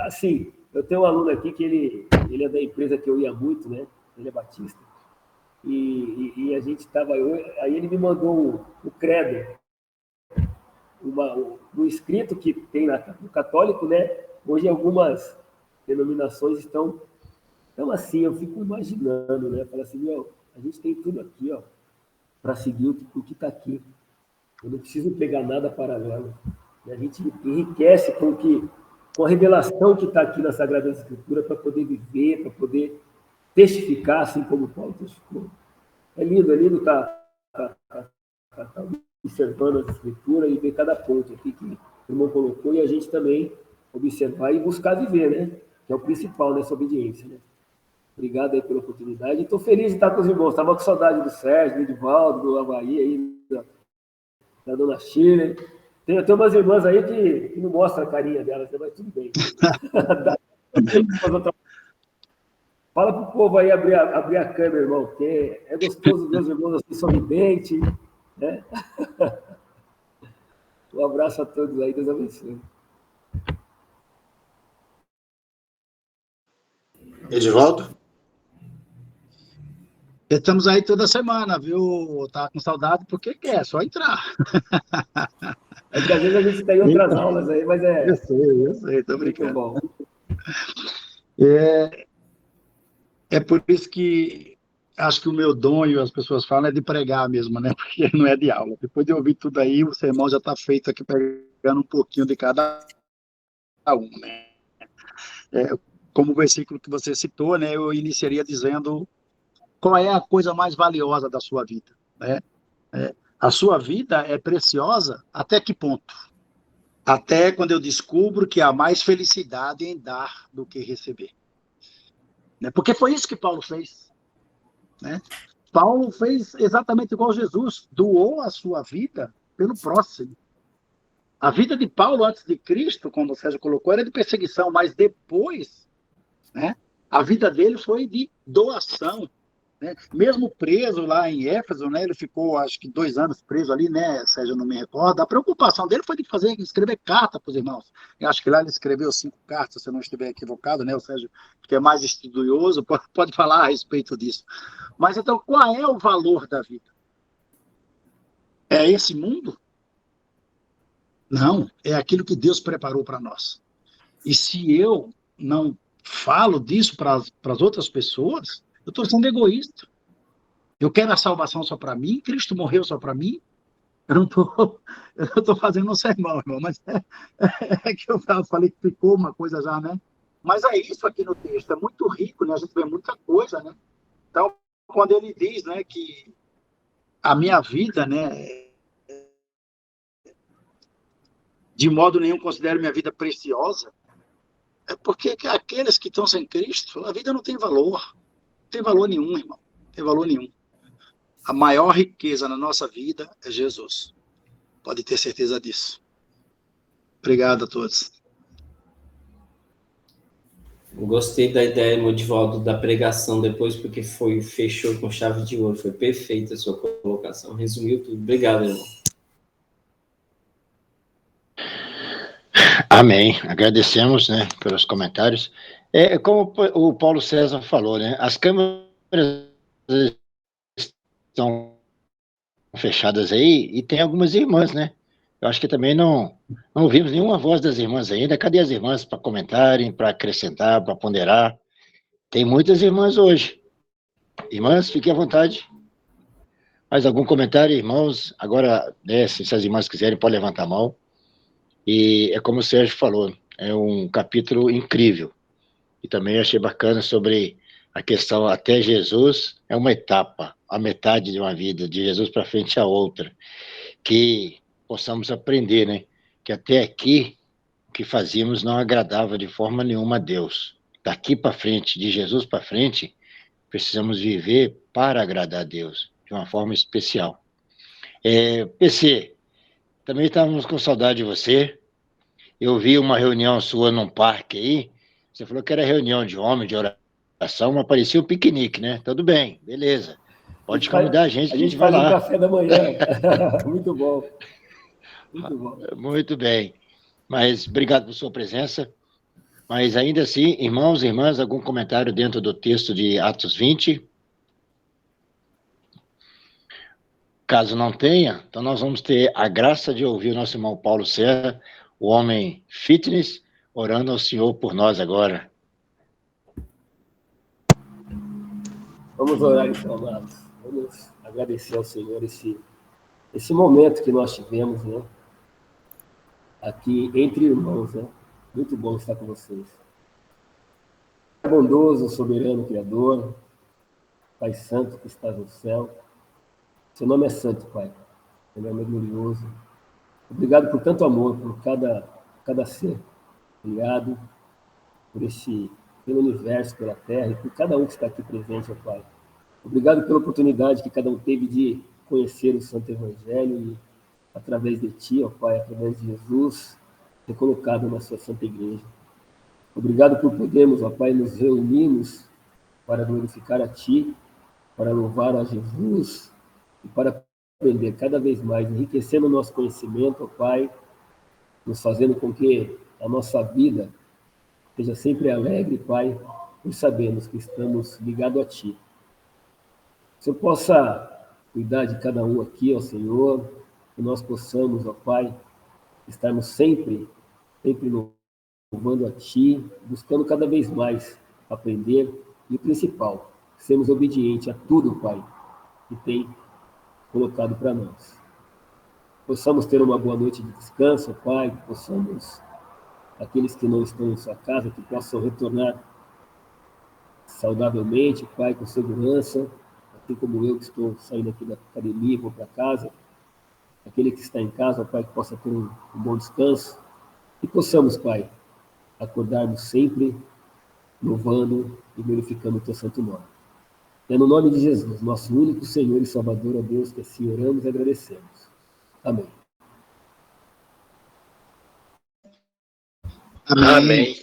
Assim, eu tenho um aluno aqui que ele é da empresa que eu ia muito, né? Ele é batista. E a gente estava... Aí ele me mandou o credo, um escrito que tem no católico, né? Hoje algumas denominações estão... Então, assim, eu fico imaginando, né? Falo assim, a gente tem tudo aqui, ó, para seguir o que está aqui. Eu não preciso pegar nada paralelo. A gente enriquece com a revelação que está aqui na Sagrada Escritura para poder viver, para poder testificar, assim como Paulo testificou. É lindo estar observando a Escritura e ver cada ponto aqui que o irmão colocou e a gente também observar e buscar viver, né? Que é o principal nessa obediência, né? Obrigado aí pela oportunidade. Estou feliz de estar com os irmãos. Estava com saudade do Sérgio, do Edivaldo, do Avaí, aí, da dona Shirley. Tem umas irmãs aí que não mostram a carinha delas, mas tudo bem. Fala para o povo aí abrir a câmera, irmão, porque é gostoso ver os irmãos assim sorridentes, né? Um abraço a todos aí, Deus abençoe. Edivaldo? Estamos aí toda semana, viu? Tá com saudade, porque quer, só entrar. É que às vezes a gente está em outras aulas aí, mas é... Eu sei, tô brincando. Bom. É por isso que acho que o meu dom, e as pessoas falam, é de pregar mesmo, né? Porque não é de aula. Depois de ouvir tudo aí, o sermão já está feito aqui, pegando um pouquinho de cada um, né? Como o versículo que você citou, né? Eu iniciaria dizendo qual é a coisa mais valiosa da sua vida, né? A sua vida é preciosa até que ponto? Até quando eu descubro que há mais felicidade em dar do que receber. Porque foi isso que Paulo fez, né? Paulo fez exatamente igual Jesus, doou a sua vida pelo próximo. A vida de Paulo antes de Cristo, como o Sérgio colocou, era de perseguição, mas depois, né, a vida dele foi de doação. Né? Mesmo preso lá em Éfeso, né, ele ficou, acho que 2 anos preso ali, né, Sérgio, não me recordo. A preocupação dele foi de escrever carta para os irmãos. Eu acho que lá ele escreveu 5 cartas, se eu não estiver equivocado, né, o Sérgio, que é mais estudioso, pode falar a respeito disso. Mas então, qual é o valor da vida? É esse mundo? Não, é aquilo que Deus preparou para nós. E se eu não falo disso para as outras pessoas, eu estou sendo egoísta. Eu quero a salvação só para mim, Cristo morreu só para mim. Eu não estou fazendo um sermão, irmão, mas é que eu falei que ficou uma coisa já, né? Mas é isso aqui no texto, é muito rico, né? A gente vê muita coisa, né? Então, quando ele diz, né, que a minha vida, né, de modo nenhum considero minha vida preciosa, é porque aqueles que estão sem Cristo, a vida não tem valor. Não tem valor nenhum, irmão. Não tem valor nenhum. A maior riqueza na nossa vida é Jesus. Pode ter certeza disso. Obrigado a todos. Eu gostei da ideia, Edivaldo, da pregação depois, porque fechou com chave de ouro. Foi perfeita a sua colocação. Resumiu tudo. Obrigado, irmão. Amém. Agradecemos, né, pelos comentários. Como o Paulo César falou, né, as câmeras estão fechadas aí e tem algumas irmãs, né? Eu acho que também não ouvimos nenhuma voz das irmãs ainda. Cadê as irmãs para comentarem, para acrescentar, para ponderar? Tem muitas irmãs hoje. Irmãs, fiquem à vontade. Mais algum comentário, irmãos? Agora, né, se as irmãs quiserem, podem levantar a mão. E é como o Sérgio falou, é um capítulo incrível. E também achei bacana sobre a questão até Jesus, é uma etapa, a metade de uma vida, de Jesus para frente a outra. Que possamos aprender, né? Que até aqui, o que fazíamos não agradava de forma nenhuma a Deus. Daqui para frente, de Jesus para frente, precisamos viver para agradar a Deus, de uma forma especial. PC, também estávamos com saudade de você. Eu vi uma reunião sua num parque aí. Você falou que era reunião de homem, de oração. mas parecia um piquenique, né? Tudo bem, beleza. Pode convidar a gente que a gente vai faz lá. um café da manhã. Muito bom. Muito bom. Muito bem. Mas obrigado por sua presença. Mas ainda assim, irmãos e irmãs, algum comentário dentro do texto de Atos 20? Caso não tenha, então nós vamos ter a graça de ouvir o nosso irmão Paulo Serra, o homem fitness, orando ao Senhor por nós agora. Vamos orar então, amados. Vamos agradecer ao Senhor esse momento que nós tivemos, né? Aqui entre irmãos, né? Muito bom estar com vocês. Bondoso, soberano, Criador, Pai Santo que estás no céu. Seu nome é santo, Pai. Seu nome é glorioso. Obrigado por tanto amor, por cada ser. Obrigado pelo universo, pela terra e por cada um que está aqui presente, ó Pai. Obrigado pela oportunidade que cada um teve de conhecer o Santo Evangelho e, através de Ti, ó Pai, através de Jesus, ser colocado na Sua Santa Igreja. Obrigado por podermos, ó Pai, nos reunirmos para glorificar a Ti, para louvar a Jesus e para aprender cada vez mais, enriquecendo o nosso conhecimento, ó Pai, nos fazendo com que a nossa vida seja sempre alegre, Pai, por sabermos que estamos ligados a Ti. Que o Senhor possa cuidar de cada um aqui, ó Senhor, que nós possamos, ó Pai, estarmos sempre louvando a Ti, buscando cada vez mais aprender e o principal, sermos obedientes a tudo, Pai, que tem colocado para nós. Possamos ter uma boa noite de descanso, Pai, que possamos, aqueles que não estão em sua casa, que possam retornar saudavelmente, Pai, com segurança, assim como eu que estou saindo aqui da academia, vou para casa, aquele que está em casa, Pai, que possa ter um bom descanso, e possamos, Pai, acordarmos sempre louvando e glorificando o Teu santo nome. É no nome de Jesus, nosso único Senhor e Salvador, ó Deus, que assim oramos e agradecemos. Amém. Amém.